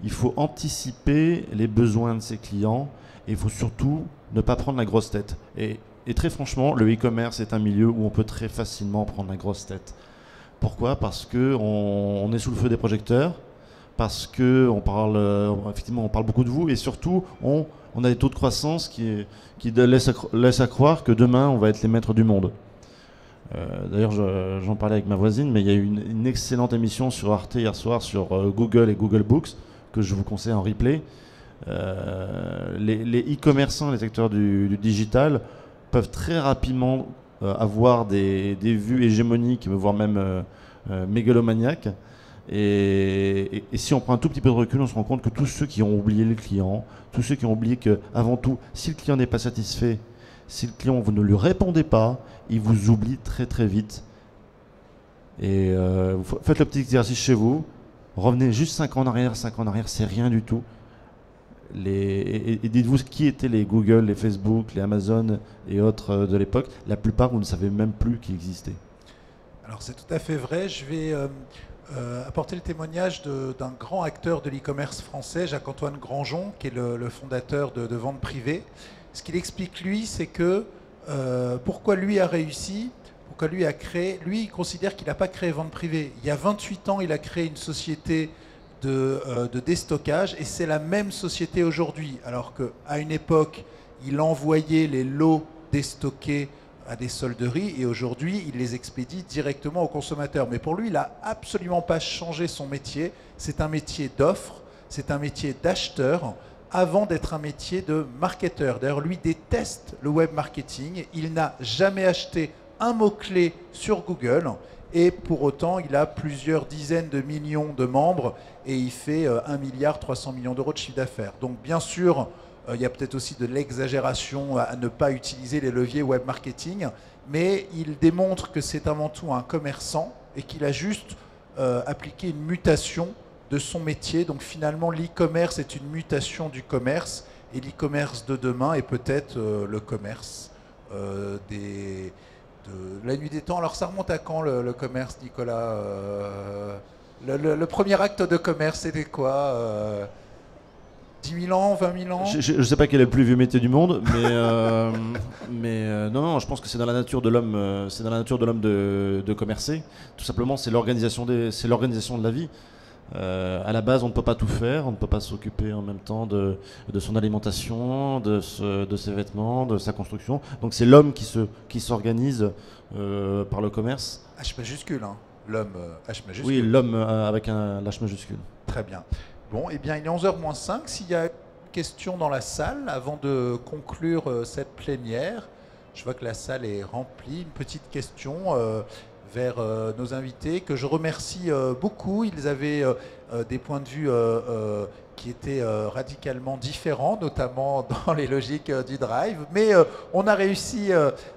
il faut anticiper les besoins de ses clients et il faut surtout ne pas prendre la grosse tête. Et très franchement, le e-commerce est un milieu où on peut très facilement prendre la grosse tête. Pourquoi ? Parce qu'on est sous le feu des projecteurs, parce qu'on parle, effectivement, on parle beaucoup de vous et surtout, on a des taux de croissance qui laissent à croire que demain, on va être les maîtres du monde. D'ailleurs, j'en parlais avec ma voisine, mais il y a eu une excellente émission sur Arte hier soir sur Google et Google Books, que je vous conseille en replay. Les e-commerçants, les acteurs du digital, peuvent très rapidement avoir des vues hégémoniques, voire même mégalomaniaques. Et si on prend un tout petit peu de recul, on se rend compte que tous ceux qui ont oublié le client, tous ceux qui ont oublié que, avant tout, si le client n'est pas satisfait, si le client, vous ne lui répondez pas, il vous oublie très très vite. Et faites le petit exercice chez vous, revenez juste 5 ans en arrière, c'est rien du tout. Et dites-vous qui étaient les Google, les Facebook, les Amazon et autres de l'époque. La plupart, vous ne savez même plus qu'ils existaient. Alors c'est tout à fait vrai. Je vais apporter le témoignage d'un grand acteur de l'e-commerce français, Jacques-Antoine Granjon, qui est le fondateur de Vente Privée. Ce qu'il explique, lui, c'est que pourquoi lui a réussi, pourquoi lui a créé. Lui, il considère qu'il n'a pas créé Vente Privée. Il y a 28 ans, il a créé une société de déstockage et c'est la même société aujourd'hui. Alors qu'à une époque, il envoyait les lots déstockés à des solderies et aujourd'hui, il les expédie directement aux consommateurs. Mais pour lui, il n'a absolument pas changé son métier. C'est un métier d'offre, c'est un métier d'acheteur avant d'être un métier de marketeur. D'ailleurs, lui déteste le web marketing. Il n'a jamais acheté un mot-clé sur Google. Et pour autant, il a plusieurs dizaines de millions de membres et il fait 1,3 milliard d'euros de chiffre d'affaires. Donc bien sûr, il y a peut-être aussi de l'exagération à ne pas utiliser les leviers web marketing, mais il démontre que c'est avant tout un commerçant et qu'il a juste appliqué une mutation de son métier. Donc finalement, l'e-commerce est une mutation du commerce et l'e-commerce de demain est peut-être le commerce de la nuit des temps. Alors ça remonte à quand le commerce, Nicolas le premier acte de commerce, c'était quoi 10 000 ans, 20 000 ans? Je ne sais pas quel est le plus vieux métier du monde, mais non, je pense que c'est dans la nature de l'homme, de commercer. Tout simplement, c'est l'organisation de la vie. À la base, on ne peut pas tout faire, on ne peut pas s'occuper en même temps de son alimentation, de ses vêtements, de sa construction. Donc c'est l'homme qui s'organise par le commerce. H majuscule, hein. L'homme H majuscule. Oui, l'homme avec un H majuscule. Très bien. Bon, eh bien, il est 11h moins 5. S'il y a une question dans la salle, avant de conclure cette plénière, je vois que la salle est remplie. Une petite question vers nos invités, que je remercie beaucoup. Ils avaient des points de vue qui étaient radicalement différents, notamment dans les logiques du drive. Mais on a réussi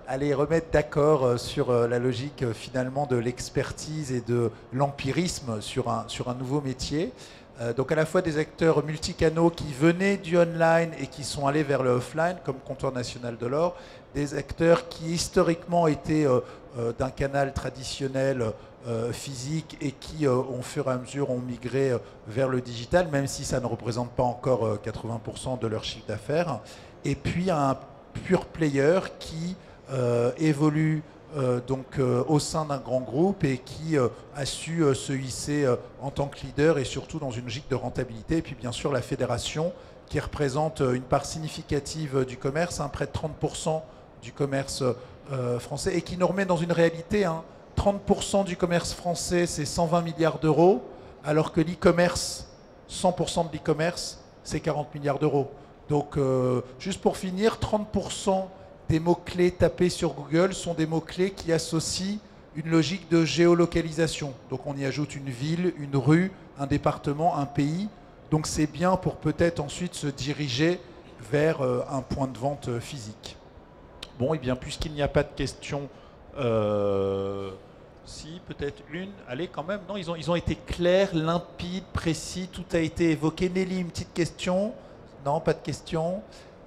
à les remettre d'accord sur la logique finalement de l'expertise et de l'empirisme sur un nouveau métier. Donc à la fois des acteurs multicanaux qui venaient du online et qui sont allés vers le offline, comme Comptoir National de l'Or, des acteurs qui historiquement étaient d'un canal traditionnel physique et qui, au fur et à mesure, ont migré vers le digital, même si ça ne représente pas encore 80% de leur chiffre d'affaires. Et puis un pure player qui évolue donc au sein d'un grand groupe et qui a su se hisser en tant que leader et surtout dans une logique de rentabilité. Et puis bien sûr la fédération qui représente une part significative du commerce, près de 30% du commerce français et qui nous remet dans une réalité. 30% du commerce français, c'est 120 milliards d'euros, alors que l'e-commerce, 100% de l'e-commerce, c'est 40 milliards d'euros. Donc, juste pour finir, 30% des mots-clés tapés sur Google sont des mots-clés qui associent une logique de géolocalisation. Donc, on y ajoute une ville, une rue, un département, un pays. Donc, c'est bien pour peut-être ensuite se diriger vers un point de vente physique. Bon, et bien, puisqu'il n'y a pas de questions... Si, peut-être une. Allez, quand même. Non, ils ont été clairs, limpides, précis. Tout a été évoqué. Nelly, une petite question? Non, pas de question.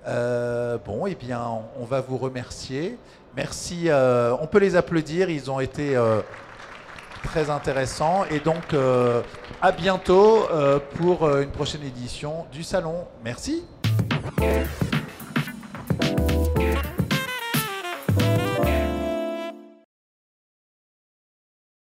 Bon, eh bien, on va vous remercier. Merci. On peut les applaudir. Ils ont été très intéressants. Et donc, à bientôt pour une prochaine édition du Salon. Merci.